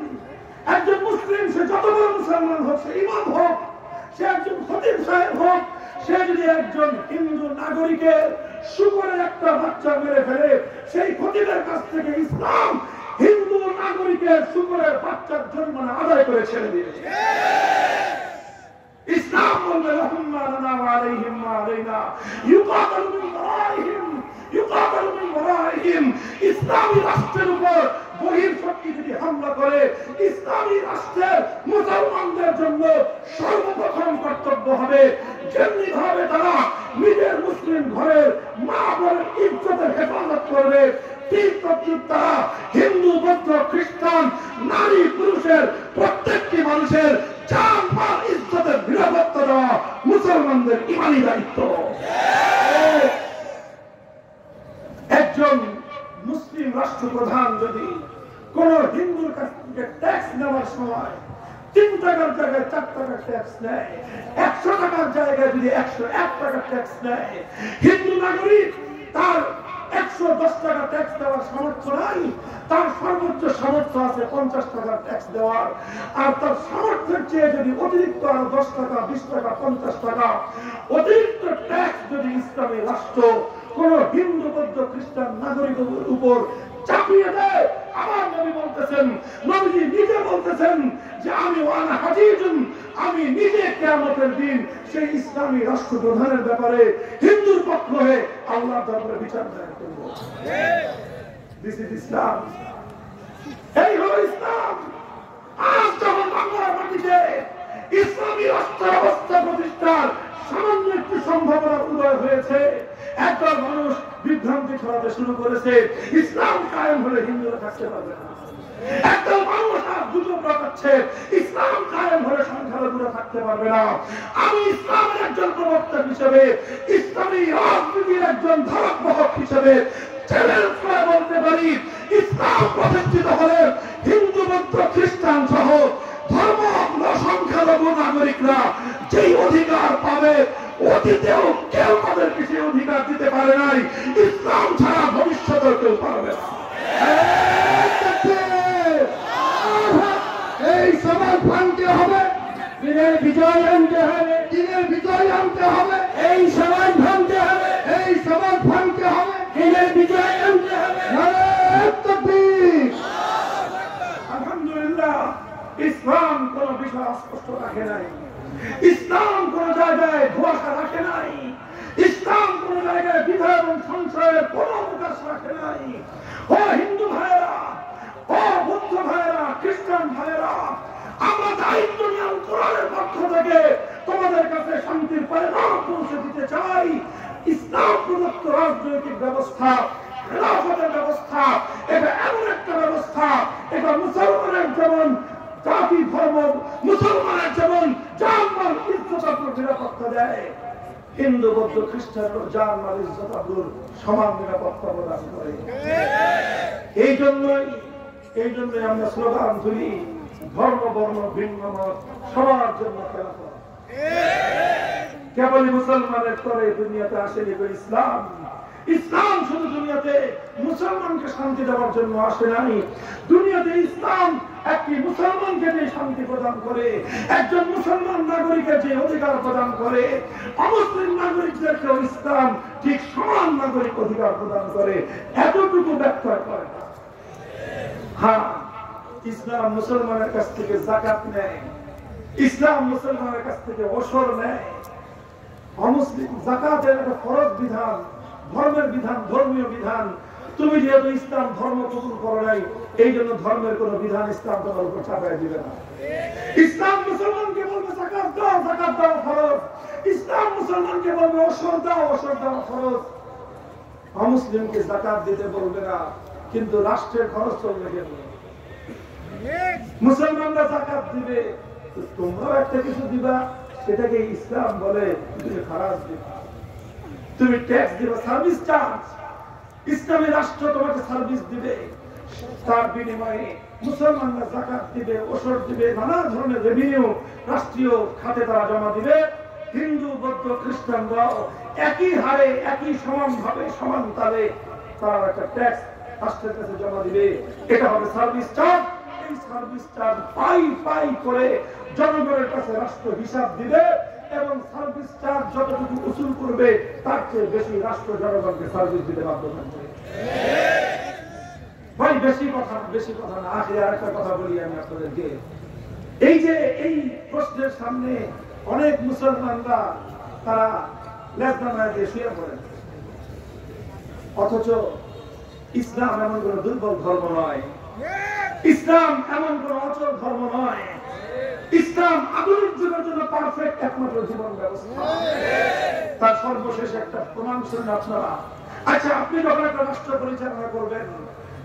সে যত বড় মুসলমান হোক, সে ইমাম হোক, সে একজন খতিব সাহেব হোক, সে যদি একজন হিন্দু নাগরিকের শূকরের একটা বাচ্চা মেরে ফেলে, সেই খতিবের কাছ থেকে ইসলাম হিন্দু নাগরিকের শূকরের বাচ্চার জরিমানা আদায় করে ছেড়ে দিয়েছে। ইসলাম বলবে লাহুম মা লানা ওয়া আলাইহিম মা আলাইনা, ইউকাতালু মিন ওয়ারাইহিম। ইসলামী রাষ্ট্রের উপর বহির শক্তি যদি হামলা করে, ইসলামী রাষ্ট্রের মুসলমানদের জন্য সর্বপ্রথম কর্তব্য হবে যেমনি ভাবে তারা নিজের মুসলিম ঘরের মা বোনের ইজ্জতের হেফাজত করবে, তীর্থযোদ্ধা হিন্দু, বৌদ্ধ, খ্রিস্টান, নারী, পুরুষের প্রত্যেকটি মানুষের জান মাল ইজ্জতের নিরাপত্তা দেওয়া মুসলমানদের ইমানি দায়িত্ব। একজন মুসলিম রাষ্ট্রপ্রধান যদি কোন হিন্দুর কাছ থেকে ট্যাক্স নেওয়ার সময় 3 টাকার জায়গায় 4 টাকার ট্যাক্স নেয়, 100 টাকার জায়গায় যদি 101 টাকার ট্যাক্স নেয়, হিন্দু নাগরিক তার 110 টাকা ট্যাক্স দেওয়ার সামর্থ্য নাই, তার সর্বোচ্চ সামর্থ্য আছে 50 টাকার ট্যাক্স দেওয়ার। আর তার সামর্থ্যের চেয়ে যদি অতিরিক্ত আরো 10 টাকা, 20 টাকা, 50 টাকা অতিরিক্ত ট্যাক্স যদি ইসলামী রাষ্ট্র কোন হিন্দু, বৌদ্ধ, খ্রিস্টান নাগরিকের উপর চাপিয়ে দেয়, আমার নবী বলতেছেন, নবীজি নিজে বলতেছেন যে আমি ওয়ানা হাজিজুন, আমি নিজে কিয়ামতের দিন সেই ইসলামী রাষ্ট্রপ্রধানের ব্যাপারে হিন্দুর পক্ষ হয়ে আল্লাহর দরবারে বিচার দায়ের করব। দিস ইজ ইসলাম। এই হলো ইসলাম। আজ যখন বাংলার মাটিতে ইসলামী রাষ্ট্র ব্যবস্থা প্রতিষ্ঠার সামান্য একটু সম্ভাবনার উদয় হয়েছে, একদল মানুষ বিভ্রান্তি ছড়াতে শুরু করেছে, ইসলাম কায়েম হলে হিন্দুরা থাকতে পারবে না। একদল মানুষ আর গুজব রটাচ্ছে, ইসলাম কায়েম হলে সংখ্যালঘুরা থাকতে পারবে না। আমি ইসলামের একজন প্রবক্তা হিসেবে, ইসলামী রাজনীতির একজন ধারকবাহক হিসেবে চ্যালেঞ্জ করে বলতে পারি, ইসলাম প্রতিষ্ঠিত হলে হিন্দু, বৌদ্ধ, খ্রিস্টান সহ ধর্ম সংখ্যালঘু নাগরিকরা যেই অধিকার পাবে, অতীতেও কেউ তাদেরকে সেই অধিকার দিতে পারে নাই, ইসলাম ছাড়া ভবিষ্যতেও কেউ পারবে না। এই সমাজ ভাঙতে হবে, দিনের বিজয় আনতে হবে, দিনের বিজয় আনতে হবে, এই সমাজ ভাঙতে হবে, এই সমাজ ভাঙতে হবে, দিনের বিজয় আনতে হবে। আলহামদুলিল্লাহ, ইসলাম কোন বিষয় অস্পষ্ট রাখে নাই, ইসলাম কোন জায়গায় ধোঁয়াশা রাখে নাই, ইসলাম কোন জায়গায় দ্বিধা এবং সংশয়ের কোন অবকাশ রাখে নাই। ও হিন্দু ভাইয়েরা, ও বৌদ্ধ ভাইয়েরা, খ্রিস্টান ভাইয়েরা, আমরা দায়িত্ব নিয়ে কোরআনের পক্ষ থেকে তোমাদের কাছে শান্তির পয়গাম পৌঁছে দিতে চাই। ইসলাম প্রদত্ত রাজনৈতিক ব্যবস্থা, খেলাফতের ব্যবস্থা, এটা এমন একটা ব্যবস্থা, এটা মুসলমানের যেমন জাতি, ধর্ম, মুসলমানের যেমন জান মাল ইজ্জত আবরুর নিরাপত্তা দেয়, হিন্দু, বৌদ্ধ, খ্রিস্টান জান মাল ইজ্জত আবরুর সমান নিরাপত্তা প্রদান করে। এই জন্যই আমরা স্লোগান তুলি, ধর্ম বর্ণ ভিন্ন মত সবার জন্য খেলাফত। কেবলই মুসলমানের তরে দুনিয়াতে আসেনি ইসলাম। ইসলাম শুধু দুনিয়াতে মুসলমানকে শান্তি দেওয়ার জন্য আসে নাই, দুনিয়াতে ইসলাম একটি মুসলমানকে যে শান্তি প্রদান করে, একজন মুসলমান নাগরিকের যে অধিকার প্রদান করে, অমুসলিম নাগরিকদেরকেও ইসলাম ঠিক সমান নাগরিক অধিকার প্রদান করে, এতটুকু ব্যত্যয় করে না। হ্যাঁ, ইসলাম মুসলমানের কাছ থেকে যাকাত নেয়, ইসলাম মুসলমানের কাছ থেকে ওসর নেয়। অমুসলিম যাকাতের একটা ফরজ বিধান, ধর্মের বিধান, ধর্মীয় বিধান। তুমি যেহেতু ইসলাম ধর্ম কবুল করো নাই, এই জন্য ধর্মের কোন বিধান ইসলাম তোমার উপর চাপায় দিবে না। ইসলাম মুসলমানকে বলবে যাকাত দাও, যাকাত দাও ফরজ। ইসলাম মুসলমানকে বলবে ওসর দাও, ওসর দাও ফরজ। অমুসলিমকে যাকাত দিতে বলবে না, কিন্তু রাষ্ট্রের খরচ চলবে কেন? মুসলমানরা যাকাত দিবে, তোমরাও একটা কিছু দিবা, সেটাকে ইসলাম বলে তুমি খারাপ দিবে। তুমি ট্যাক্স দিবে, সার্ভিস চার্জ, ইসলামী রাষ্ট্র তোমাকে সার্ভিস দিবে, তার বিনিময়ে মুসলমানরা যাকাত দিবে, ওসর দিবে, নানা ধরনের রেভিনিউ রাষ্ট্রীয় খাতে তারা জমা দিবে। হিন্দু, বৌদ্ধ, খ্রিস্টানরাও একই হারে, একই সমানভাবে, সমান তালে তারা একটা ট্যাক্স রাষ্ট্রের কাছে জমা দিবে। এটা হবে সার্ভিস চার্জ। এই সার্ভিস চার্জ পাই পাই করে জনগণের কাছে রাষ্ট্র হিসাব দিবে, এবং সার্ভিস চার্জ যতটুকু উসুল করবে তার চেয়ে বেশি রাষ্ট্র জনগণকে সার্ভিস দিতে বাধ্য থাকবে। ভাই বেশি কথা না, আখের আর একটা কথা বলি আমি আপনাদেরকে। এই যে এই প্রশ্নের সামনে অনেক মুসলমানরা তারা লেজনামায় দিয়ে শুয়ে পড়েন, অথচ ইসলাম এমন কোন দুর্বল ধর্ম নয়, ইসলাম এমন কোন অচল ধর্ম নয়। ইসলাম আধুনিক যুগের জন্য পারফেক্ট একমাত্র জীবন ব্যবস্থা। তার সর্বশেষ একটা প্রমাণ শুনুন আপনারা। আচ্ছা, আপনি যখন একটা রাষ্ট্র পরিচালনা করবেন,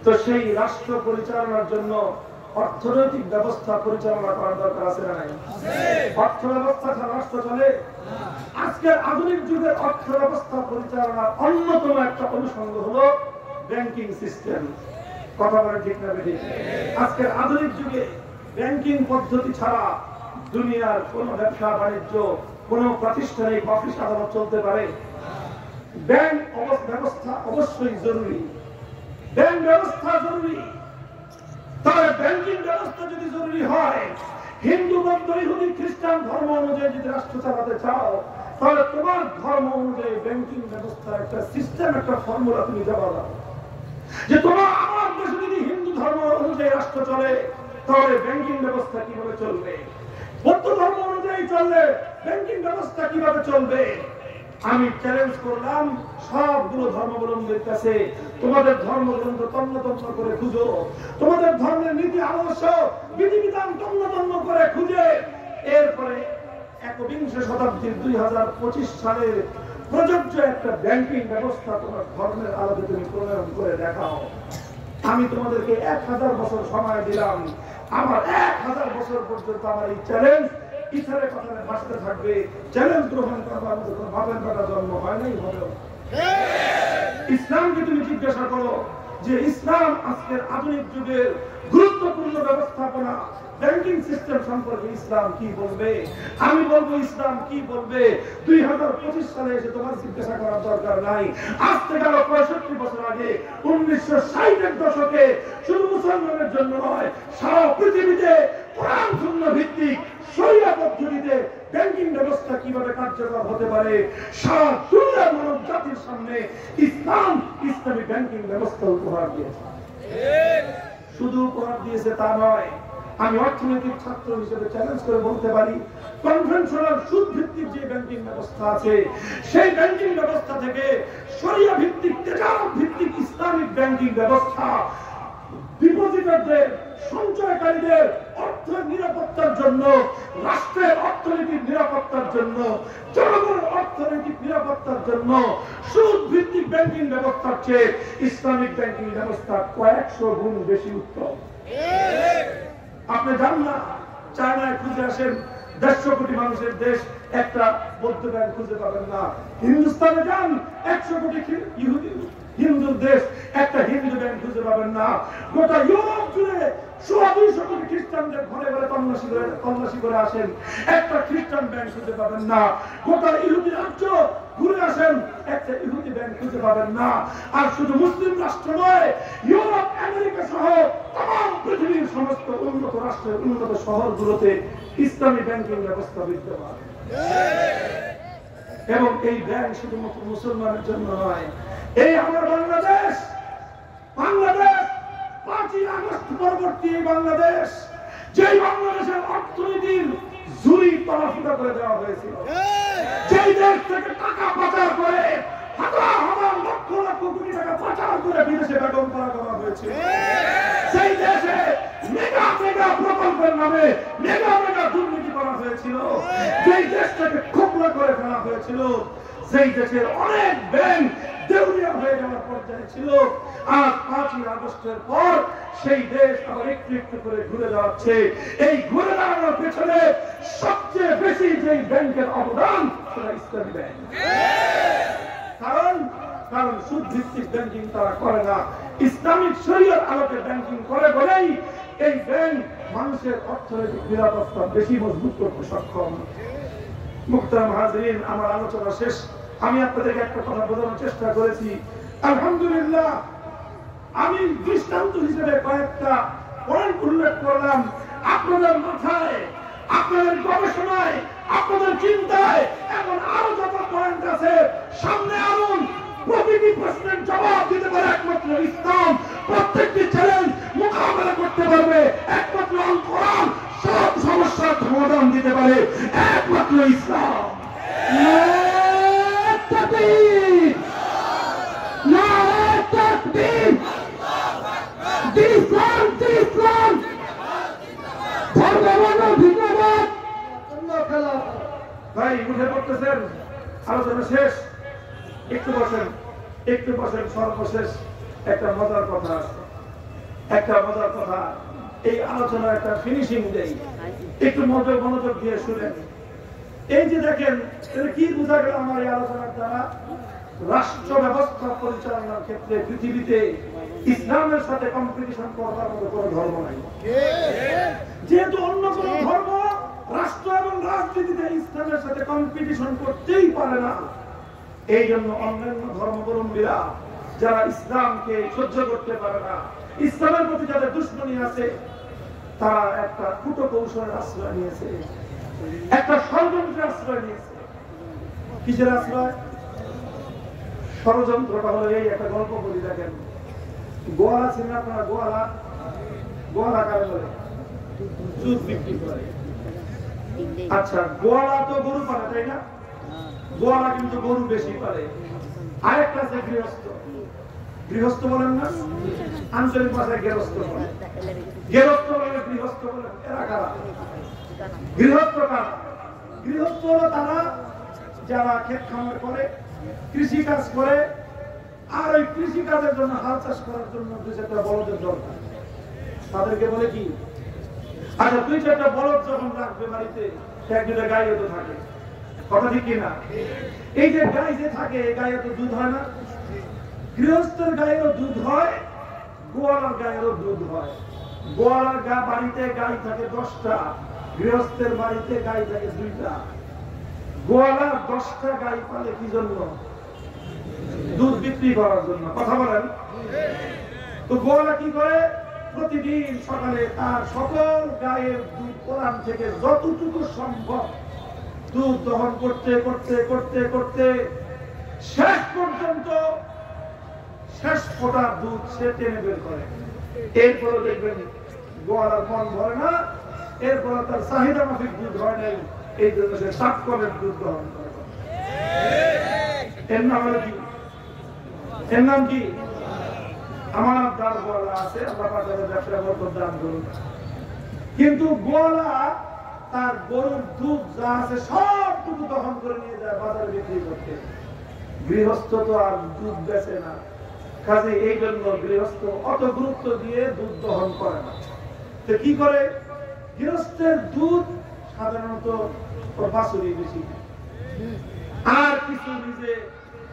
তো সেই রাষ্ট্র পরিচালনার জন্য অর্থনৈতিক ব্যবস্থা পরিচালনা করার দরকার আছে না নাই? অর্থ ব্যবস্থা ছাড়া রাষ্ট্র চলে? আজকের আধুনিক যুগের অর্থ ব্যবস্থা পরিচালনার অন্যতম একটা অনুষঙ্গ হলো ব্যাংকিং সিস্টেম। কথা বলে ঠিক না বেঠিক? আজকের আধুনিক যুগে ব্যাংকিং পদ্ধতি ছাড়া দুনিয়ার কোন ব্যবসা বাণিজ্য, কোন প্রাতিষ্ঠানিক অফিস আদালত চলতে পারে? ব্যাংক ব্যবস্থা অবশ্যই জরুরি, ব্যাংক ব্যবস্থা জরুরি। তবে ব্যাংকিং ব্যবস্থা যদি জরুরি হয়, হিন্দু, বৌদ্ধ, ইহুদি, খ্রিস্টান ধর্ম অনুযায়ী যদি রাষ্ট্র চালাতে চাও, তাহলে তোমার ধর্ম অনুযায়ী ব্যাংকিং ব্যবস্থা একটা সিস্টেম, একটা ফর্মুলা তুমি দেওয়া দাও যে তোমার আমার দেশে যদি হিন্দু ধর্ম অনুযায়ী রাষ্ট্র চলে, তাহলে ব্যাংকিং ব্যবস্থা কিভাবে চলবে? বৌদ্ধ ধর্ম অনুযায়ী চললে ব্যাংকিং ব্যবস্থা কিভাবে চলবে? আমি চ্যালেঞ্জ করলাম সবগুলো ধর্মাবলম্বীর কাছে, তোমাদের ধর্মগ্রন্থ তন্ন তন্ন করে খুঁজো, তোমাদের ধর্মের নীতি আদর্শ বিধিবিধান তন্ন তন্ন করে খুঁজে, এরপরে একবিংশ শতাব্দীর 2025 সালের প্রযোজ্য একটা ব্যাংকিং ব্যবস্থা তোমার ধর্মের আলোকে তুমি প্রণয়ন করে দেখাও। আমি তোমাদেরকে 1000 বছর সময় দিলাম। আমার 1000 বছর পর্যন্ত আমার এই চ্যালেঞ্জ ইসলামের কথায় ভাসতে থাকবে। চ্যালেঞ্জ গ্রহণ করবার মতো কোনো বাপের বেটা জন্ম হয় নাই, হবে। ইসলামকে তুমি জিজ্ঞাসা করো যে ইসলাম আজকের আধুনিক যুগের গুরুত্বপূর্ণ ব্যবস্থাপনা ব্যাংকিং সিস্টেম সম্পর্কে ইসলাম কি বলবে? আমি বলবো ইসলাম কি বলবে 2025 সালে এসে তোমার জিজ্ঞাসা করার দরকার নাই। আজ থেকে আরো 65 বছর আগে 1960-এর দশকে শুধু মুসলমানের জন্য নয়, সারা পৃথিবীতে কোরআন সুন্নাহ ভিত্তিক শরিয়া পদ্ধতিতে ব্যাংকিং ব্যবস্থা কিভাবে কার্যকর হতে পারে, সারা দুনিয়ার মানব জাতির সামনে ইসলাম ইসলামী ব্যাংকিং ব্যবস্থা উপহার দিয়েছে। শুধু উপহার দিয়েছে তা নয়, আমি অর্থনৈতিক ছাত্র হিসেবে চ্যালেঞ্জ করে বলতে পারি, কনভেনশনাল সুদ ভিত্তিক যে ব্যাংকিং ব্যবস্থা আছে, সেই ব্যাংকিং ব্যবস্থা থেকে শরিয়া ভিত্তিক, তেজারত ভিত্তিক ইসলামিক ব্যাংকিং ব্যবস্থা ডিপোজিটরদের, সঞ্চয়কারীদের অর্থের নিরাপত্তার জন্য, রাষ্ট্রের অর্থনৈতিক নিরাপত্তার জন্য, জনগণের অর্থনৈতিক নিরাপত্তার জন্য সুদ ভিত্তিক ব্যাংকিং ব্যবস্থার চেয়ে ইসলামিক ব্যাংকিং ব্যবস্থা কয়েকশো গুণ বেশি উত্তম। আপনি জান না, চায়নায় খুঁজে আসেন 150 কোটি মানুষের দেশ, একটা বৌদ্ধ ব্যাংক খুঁজে পাবেন না। হিন্দুস্তানে যান, 100 কোটি হিন্দুর দেশ, একটা হিন্দু ব্যাংক খুঁজে পাবেন না। গোটা ইউরোপ জুড়ে 200 কোটি খ্রিস্টানদের ঘরে ঘরে তল্লাশি করে আসেন, একটা খ্রিস্টান ব্যাংক খুঁজে পাবেন না। গোটা ইহুদি রাজ্য ঘুরে আসেন, একটা ইহুদি ব্যাংক খুঁজে পাবেন না। আর শুধু মুসলিম রাষ্ট্র নয়, ইউরোপ, আমেরিকা সহ তাম পৃথিবীর সমস্ত উন্নত রাষ্ট্রের উন্নত শহরগুলোতে ইসলামী ব্যাংকিং ব্যবস্থা বিদ্যমান। এবং এই ব্যাংক শুধুমাত্র মুসলমানের জন্য নয়, এই আমার বাংলাদেশ 5ই আগস্ট পরবর্তী বাংলাদেশ, যেই বাংলাদেশের অর্থনীতির ঝুলি তলাফুটা করে দেওয়া হয়েছিল, যেই দেশ থেকে টাকা পাচার করে হাজার হাজার লক্ষ লক্ষ কোটি টাকা পাচার করে বিদেশে বেগম করা হয়েছিল, সেই দেশে মেগা মেগা প্রকল্পের নামে মেগা মেগা দুর্নীতি করা হয়েছিল, যেই দেশটাকে খোকলা করে ফেলা হয়েছিল, সেই দেশের অনেক ব্যাংক দেউলিয়া হয়ে যাওয়ার পর্যায়ে ছিল। আর 5ই আগস্টের পর সেই দেশ আবার একটু একটু করে ঘুরে যাচ্ছে। এই ঘুরে দাঁড়ানোর পেছনে সবচেয়ে বেশি যে ব্যাংকের অবদান, সেটা ইসলামী ব্যাংক। কারণ সুদ ভিত্তিক ব্যাংকিং তারা করে না, ইসলামিক শরিয়ত আলোকে ব্যাংকিং করে বলেই এই ব্যাংক মানুষের অর্থনৈতিক নিরাপত্তা বেশি মজবুত করতে সক্ষম। মুহতারাম হাজিরিন, আমার আলোচনা শেষ। আমি আপনাদেরকে একটা কথা বোঝানোর চেষ্টা করেছি। আলহামদুলিল্লাহ, আমি দৃষ্টান্ত হিসেবে কয়েকটা পয়েন্ট উল্লেখ করলাম। আপনাদের মাথায়, আপনাদের গবেষণায়, আপনাদের চিন্তায় এমন আরো যত পয়েন্ট আছে সামনে আনুন। প্রতিটি প্রশ্নের জবাব দিতে পারে একমাত্র ইসলাম। প্রত্যেকটি চ্যালেঞ্জ মোকাবেলা করতে পারবে একমাত্র আল কোরআন। সব সমস্যার সমাধান দিতে পারে একমাত্র ইসলাম। ভাই উঠে পড়তেছেন, আলোচনা শেষ, একটু বসেন। একটু বসেন, সর্বশেষ একটা মজার কথা আছে, একটা মজার কথা এই আলোচনার একটা ফিনিশিং দেই, একটু মনোযোগ দিয়ে শুনেন। এই যে দেখেন কি বোঝা গেল আমার এই আলোচনার দ্বারা, রাষ্ট্র ব্যবস্থা পরিচালনার ক্ষেত্রে পৃথিবীতে ইসলামের সাথে কম্পিটিশন করার মতো কোনো ধর্ম নাই। যেহেতু অন্য কোন ধর্ম রাষ্ট্র এবং রাজনীতিতে ইসলামের সাথে কম্পিটিশন করতেই পারে না, এই জন্য অন্যান্য ধর্মাবলম্বীরা যারা ইসলামকে সহ্য করতে পারে না, ইসলামের প্রতি যাদের দুশ্মনী আছে, তারা একটা কুটো কৌশলের আশ্রয় নিয়েছে, একটা ষড়যন্ত্রের আশ্রয় নিয়েছে। কিসের আশ্রয়? ষড়যন্ত্রটা হলো এই, একটা গল্প বলি দেখেন। গোয়ালা ছিলেন আপনারা? গোয়ালা কারে বলে? দুধ বিক্রি করে। আচ্ছা, গোয়ালা তো গরু পালে, তাই না? গোয়ালা কিন্তু গরু বেশি পালে। আরেকটা আছে গৃহস্থ। গৃহস্থ বলেন না? আঞ্চলিক ভাষায় গৃহস্থ বলে। গৃহস্থ বলে, গৃহস্থ বলে। এরা কারা? গৃহস্থ কারা? গৃহস্থ হলো তারা যারা ক্ষেত খামার করে, কৃষি কাজ করে, আর ওই কৃষি কাজের জন্য, হাল চাষ করার জন্য দুই চারটা বলদের দরকার, তাদেরকে বলে কি? আচ্ছা, দুই চারটা বলদ যখন রাখবে বাড়িতে, এক দুটা গাইও তো থাকে, কথা ঠিক কিনা? এই যে গাই যে থাকে, গায়ে তো দুধ হয় না? গৃহস্থের গায়েরও দুধ হয়, গোয়ালার গায়েরও দুধ হয়। গোয়ালার বাড়িতে গাই থাকে 10টা, গৃহস্থের বাড়িতে গাই থাকে 2টা। গোয়ালা 10টা গাই পালে কি জন্য? দুধ বিক্রি করার জন্য, কথা বলেন। তো গোয়ালা কি করে? প্রতিদিন সকালে তার সকল গায়ের দুধ কোরআন থেকে যতটুকু সম্ভব দুধ দহন করতে করতে করতে করতে শেষ পর্যন্ত শেষ ফোঁটা দুধ সে টেনে বের করে। এরপরে দেখবেন গোয়ালার মন ভরে না, এরপরে তার চাহিদা মাফিক দুধ হয় নাই, এই জন্য সে 7 কলের দুধ দহন করে। এর নাম হলো কি? এর নাম কি? আমানতদার গোয়ালা আছে, আল্লাহ পাক তাদের ব্যবসায় বরকত দান করুন। কিন্তু গোয়ালা তার গরুর দুধ যা আছে সবটুকু দহন করে নিয়ে যায় বাজারে বিক্রি করতে। গৃহস্থ তো আর দুধ বেচে না, কাজে এই জন্য গৃহস্থ অত গুরুত্ব দিয়ে দুধ দহন করে না। তো কি করে? গৃহস্থের দুধ সাধারণত ওর বাছুরি বেশি, আর কিছু নিজে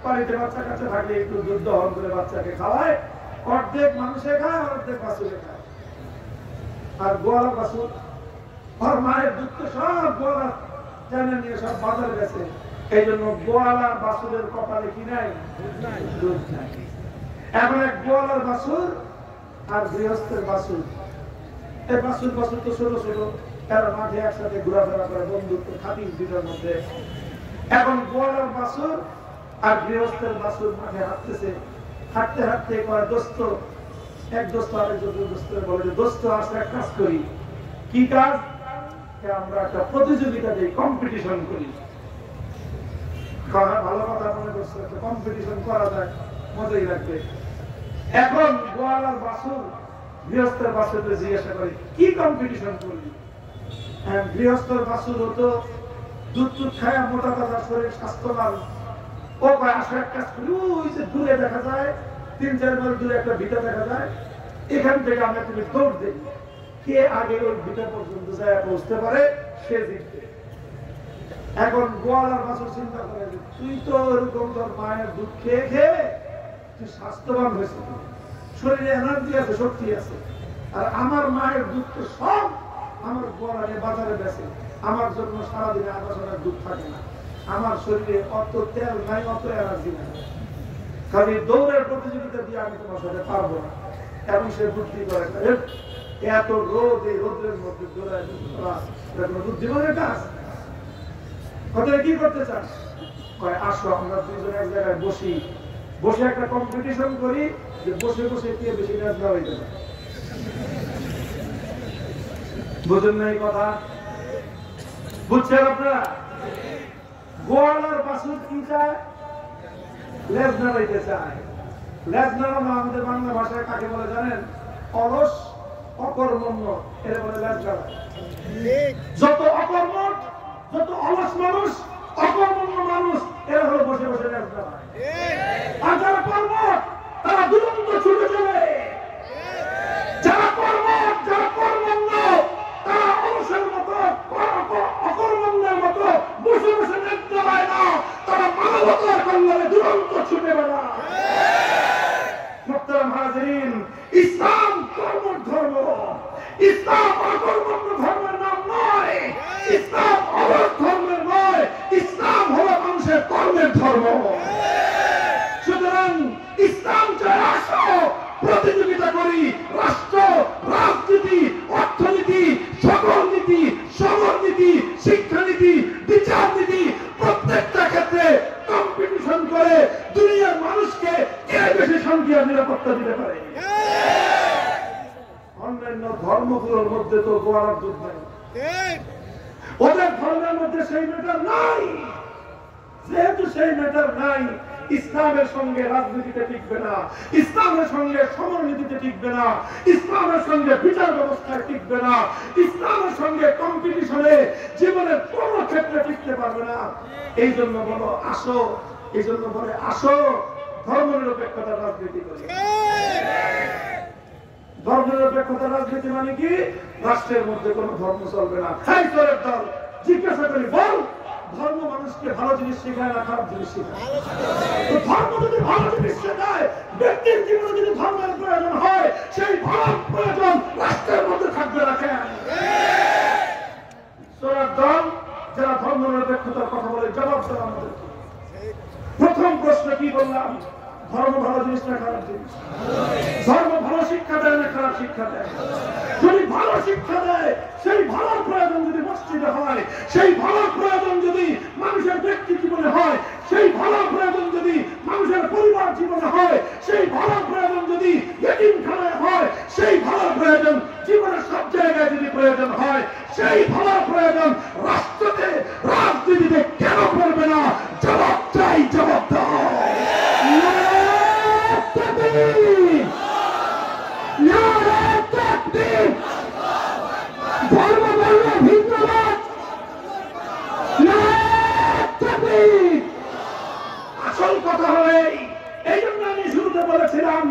বাড়িতে বাচ্চা কাচ্চা থাকলে একটু দুধ দহন করে বাচ্চাকে খাওয়ায়, অর্ধেক মানুষে খায়, অর্ধেক বাছুরে খায়। আর গোয়ালা বাছুর, ওর মায়ের দুধ তো সব গোয়ালা টেনে নিয়ে সব বাজারে গেছে, এই জন্য গোয়ালা বাছুরের কপালে কি নাই? দুধ নাই। এখন এক গোয়ালার বাছুর আর গৃহস্থের বাছুর, এই বাছুর তো ছোট ছোট, এরা মাঠে একসাথে ঘোরাফেরা করে, বন্ধুত্ব খাতির দুটার মধ্যে। এখন গোয়ালার বাছুর আর গৃহস্থের বাছুর মাঠে হাঁটতেছে, হাঁটতে হাঁটতে কয়, দোস্ত, এক দোস্ত আরেকজন দোস্তের বলে যে, দোস্ত আসলে এক কাজ করি। কি কাজ? আমরা একটা প্রতিযোগিতা দিই, কম্পিটিশন করি। ভালো কথা মনে করছে, একটা কম্পিটিশন করা যায়, মজাই লাগবে। এখন গোয়ালার বাছুর গৃহস্থের বাছুরকে জিজ্ঞাসা করে, কি কম্পিটিশন করবি? গৃহস্থের বাছুর হতো দুধ টুধ খায়, মোটা তাজা শরীর, স্বাস্থ্যবান। ও কয়, আসো এক কাজ করি, ওই যে দূরে দেখা যায়, 3-4 মাইল দূরে একটা ভিটা দেখা যায়, এখান থেকে আমরা তুমি দৌড় দিই, কে আগে ওই ভিটা পর্যন্ত যায় পৌঁছতে পারে সে জিতবে। এখন গোয়ালার বাছুর চিন্তা করে, তুই তো এরকম তোর মায়ের দুধ খেয়ে খেয়ে তুই স্বাস্থ্যবান হয়েছে, শরীরে এনার্জি আছে, শক্তি আছে, আর আমার মায়ের দুধ তো সব আমার গোয়ালারে বাজারে বেচে, আমার জন্য সারাদিনে 8 দুধ থাকে না, আমার শরীরে অত তেল নাই, অত এনার্জি নাই, খালি দৌড়ের প্রতিযোগিতা দিয়ে আমি তোমার সাথে পারবো না। এবং সে বুদ্ধি করে, এত রোদ, এই রোদের মধ্যে দৌড়ায় দুধ করা বুদ্ধিমানের কাজ। কথা কি করতে চাস? আসো আমরা দুইজন এক জায়গায় বসি, বসে একটা কম্পিটিশন করি যে বসে বসে কে বেশি গাছ লাগাইতে পারে। বুঝেন না এই কথা? বুঝছেন আপনারা? গোয়ালার বাছুর কি চায়? লেজ নাড়াইতে চায়। লেজ নাড়ানো আমাদের বাংলা ভাষায় কাকে বলে জানেন? অলস, অকর্মণ্য, এর বলে লেজ নাড়ায়। যত অকর্মঠ, যত অলস মানুষ, অকর্মণ্য মানুষ এরা হলো বসে বসে নেতা। আর যারা কর্মঠ তারা দুরন্ত ছুটে চলে। যারা কর্মঠ, যারা কর্মণ্য তারা অলসের মতো, অকর্মণ্যের মতো বসে বসে নেতা হয় না, তারা মানবতার কল্যাণে দুরন্ত ছুটে বেড়ায়। মুহতারাম হাজিরিন, ইসলাম কর্মঠ ধর্ম, ইসলাম অকর্মণ্য ধর্মের নাম নয়, ইসলাম অবৈধ ধর্মের নয়, ইসলাম হলো মানুষের কর্মের ধর্ম। সুতরাং ইসলাম চাই আসো প্রতিযোগিতা করি, রাষ্ট্র, রাজনীতি, অর্থনীতি, সকল নীতি, সমরনীতি, শিক্ষানীতি, বিচার নীতি প্রত্যেকটা ক্ষেত্রে কম্পিটিশন করে দুনিয়ার মানুষকে কে বেশি শান্তি আর নিরাপত্তা দিতে পারে। অন্যান্য ধর্মগুলোর মধ্যে তো গোয়ার যুদ্ধ নাই, ওদের ধর্মের মধ্যে সেই ম্যাটার নাই। যেহেতু সেই ম্যাটার নাই, ইসলামের সঙ্গে রাজনীতিতে টিকবে না, ইসলামের সঙ্গে সমরনীতিতে টিকবে না, ইসলামের সঙ্গে বিচার ব্যবস্থায় টিকবে না, ইসলামের সঙ্গে কম্পিটিশনে জীবনের কোন ক্ষেত্রে টিকতে পারবে না। এই জন্য বলো আসো, এই জন্য বলে আসো ধর্মনিরপেক্ষতার রাজনীতি করি। ধর্মনিরপেক্ষতার রাজনীতি মানে কি? রাষ্ট্রের মধ্যে কোন ধর্ম চলবে না। দল জিজ্ঞাসা করি, বল ধর্ম মানুষকে ভালো জিনিস শেখায় না খারাপ জিনিস শেখায়? ধর্ম যদি ভালো জিনিস শেখায়, ব্যক্তির জীবনে যদি ধর্মের প্রয়োজন হয়, সেই ভালো প্রয়োজন রাষ্ট্রের মধ্যে থাকবে না কেন? দল যারা ধর্মনিরপেক্ষতার কথা বলে জবাব দেওয়া আমাদের। প্রথম প্রশ্ন কি বললাম? ধর্ম ভালো জিনিস না খারাপ জিনিস? ধর্ম ভালো শিক্ষা দেয় না খারাপ শিক্ষা দেয়? যদি ভালো শিক্ষা দেয়, সেই ভালো প্রয়োজন যদি মসজিদে হয়, সেই ভালো প্রয়োজন যদি মানুষের ব্যক্তি জীবনে হয়, সেই ভালো প্রয়োজন যদি মানুষের পরিবার জীবনে হয়, সেই ভালো প্রয়োজন যদি ইতিমখানায় হয়, সেই ভালো প্রয়োজন জীবনের সব জায়গায় যদি প্রয়োজন হয়, সেই ভালো প্রয়োজন রাষ্ট্রতে, রাজনীতিতে কেন করবে না? জবাব চাই, জবাব দাও। ধর্ম বলল ভিন্নবাদ, আসল কথা হলে এই জন্য আমি শুরুতে বলেছিলাম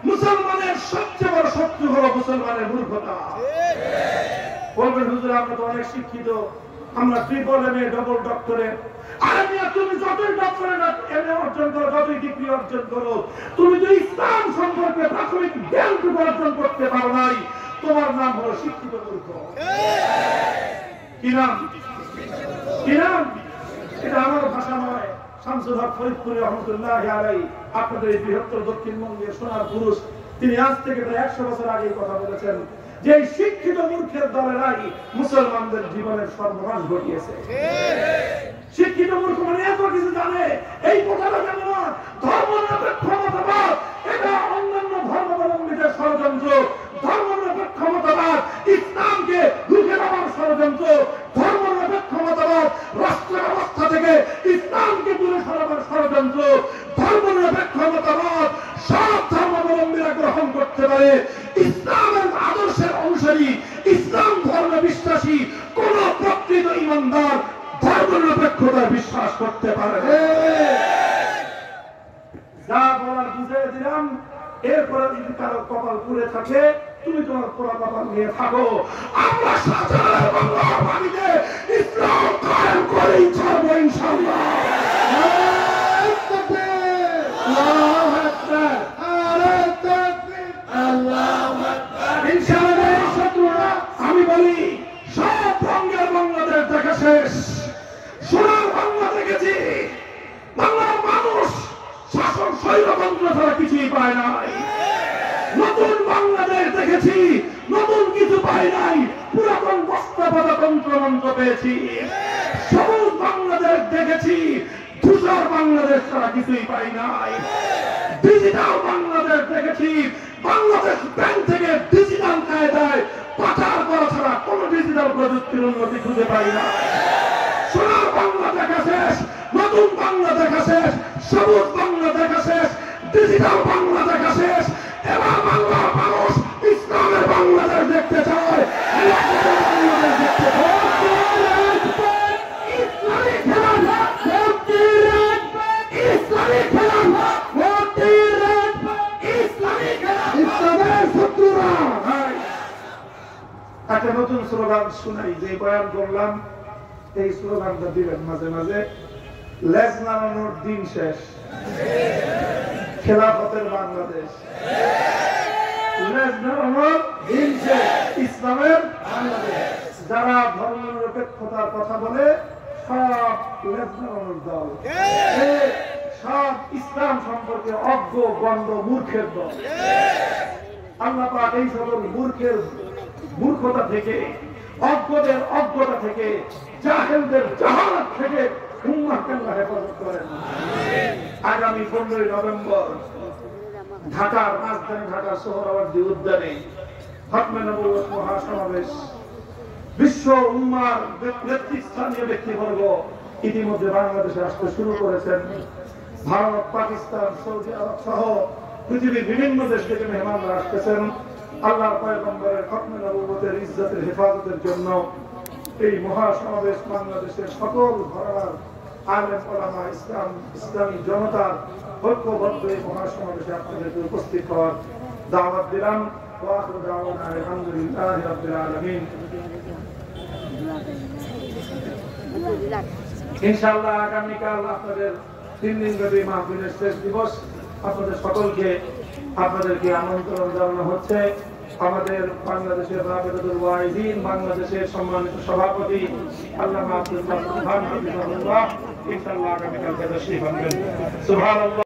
মুসলমানের সবচেয়ে বড় শত্রু হলো মুসলমানের মূর্খতা। বলবেন হুজুর আমরা তো অনেক শিক্ষিত, আমরা ট্রিপল এমএ, ডবল ডক্টরেট। আরে মিয়া, তুমি যতই ডক্টরেট এমএ অর্জন করো, যতই ডিগ্রি অর্জন করো, তুমি যদি ইসলাম সম্পর্কে প্রাথমিক জ্ঞানটুকু অর্জন করতে পারো নাই, তোমার নাম হলো শিক্ষিত মূর্খ। কি নাম? কি নাম? এটা আমার ভাষা নয়। শামসুল হক ফরিদপুরি রহমতুল্লাহ আলাইহি, আপনাদের এই বৃহত্তর দক্ষিণবঙ্গের সোনার পুরুষ, তিনি আজ থেকে প্রায় 100 বছর আগে কথা বলেছেন যে শিক্ষিত মূর্খের দলেরাই মুসলমানদের জীবনের সর্বনাশ ঘটিয়েছে। শিক্ষিত মূর্খ মানে এত কিছু জানে, এই কথাটা জানে না। ধর্মনিরপেক্ষ মতবাদ এটা অন্যান্য ধর্মাবলম্বীদের ষড়যন্ত্র। ধর্মনিরপেক্ষ মতবাদ ইসলামকে রুখে দেওয়ার ষড়যন্ত্র। ধর্মনিরপেক্ষ মতবাদ রাষ্ট্র ব্যবস্থা থেকে ইসলামকে দূরে সরাবার ষড়যন্ত্র। ধর্মনিরপেক্ষ মতবাদ সব ধর্মাবলম্বীরা গ্রহণ করতে পারে। ইসলামের আদর্শের অনুসারী, ইসলাম ধর্মে বিশ্বাসী কোন প্রকৃত ইমানদার ধর্মনিরপেক্ষতায় বিশ্বাস করতে পারে। যা বলার বুঝিয়ে দিলাম, এরপরে যদি কারো কপাল পুড়ে থাকে, তুমি তোমার পোড়া কপাল নিয়ে থাকো। আমরা সাজার বাংলার বাড়িতে ইসলাম কায়েম করেই ছাড়বো ইনশাআল্লাহ। আমি বলি সব রঙের বাংলাদেশ দেখা শেষ। সোনার বাংলা দেখেছি, বাংলার মানুষ শাসন স্বৈরতন্ত্র ছাড়া কিছুই পায় নাই। নতুন বাংলাদেশ দেখেছি, নতুন কিছু পাই নাই, পুরাতন বস্তাপনা তন্ত্রমন্ত্র পেয়েছি। সবুজ বাংলাদেশ দেখেছি, ধূসর বাংলাদেশ ছাড়া কিছুই পাই নাই। ডিজিটাল বাংলাদেশ দেখেছি, বাংলাদেশ ব্যাংক থেকে ডিজিটাল কায়দায় পাচার করা ছাড়া কোন ডিজিটাল প্রযুক্তির উন্নতি খুঁজে পাই না। সোনার বাংলা দেখা শেষ, নতুন বাংলা দেখা শেষ, সবুজ বাংলা দেখা শেষ, ডিজিটাল বাংলা দেখা শেষ। এবার বাংলার মানুষ ইসলামের বাংলাদেশ দেখতে চায়, বাংলাদেশ দেখতে চায়। ইসলামী খেলাফত স্লোগান শুনাই, যে বয়ান করলাম এই স্লোগানটা দিবেন মাঝে মাঝে, লেজ নাড়ানোর দিন শেষ, খেলাফতের বাংলাদেশ, লেজ নাড়ানোর দিন শেষ, ইসলামের বাংলাদেশ। যারা ধর্মনিরপেক্ষতার কথা বলে সব লেজ নাড়ানোর দল, সব ইসলাম সম্পর্কে অজ্ঞ গণ্ড মূর্খের দল। আল্লাহ পাক এই সকল মূর্খের মূর্খতা থেকে, অজ্ঞদের অজ্ঞতা থেকে, জাহেলদের জাহালাত থেকে উম্মাহকে আল্লাহ হেফাজত করেন। আগামী 15 নভেম্বর ঢাকার রাজধানী ঢাকার সোহরাওয়ার্দী উদ্যানে খতমে নবুয়ত মহাসমাবেশ, বিশ্ব উম্মার নেতৃস্থানীয় ব্যক্তিবর্গ ইতিমধ্যে বাংলাদেশে আসতে শুরু করেছেন। ভারত, পাকিস্তান, সৌদি আরব সহ পৃথিবীর বিভিন্ন দেশ থেকে মেহমানরা আসতেছেন আল্লাহর পয়গম্বরের খতমে নবুয়তের ইজ্জতের হেফাজতের জন্য। এই মহাসমাবেশ বাংলাদেশের সকল ঘরানার আলেম ওলামা, ইসলামী জনতার ঐক্যবদ্ধ এই মহাসমাবেশে আপনাদেরকে উপস্থিত হওয়ার দাওয়াত দিলাম। ওয়া আখিরু দাওয়ানা আলহামদুলিল্লাহি রাব্বিল আলামিন। ইনশাআল্লাহ আগামীকাল আপনাদের 3 দিন ব্যাপী মাহফিলের শেষ দিবস। আপনাদের সকলকে আপনাদেরকে আমন্ত্রণ জানানো হচ্ছে। আমাদের বাংলাদেশের রাবেতাতুল ওয়াইজিন বাংলাদেশের সম্মানিত সভাপতি আল্লামা আব্দুল মাসুদ খান হাফিজাহুল্লাহ ইনশাআল্লাহ আগামীকাল তাশরীফ আনবেন। সুবহানাল্লাহ।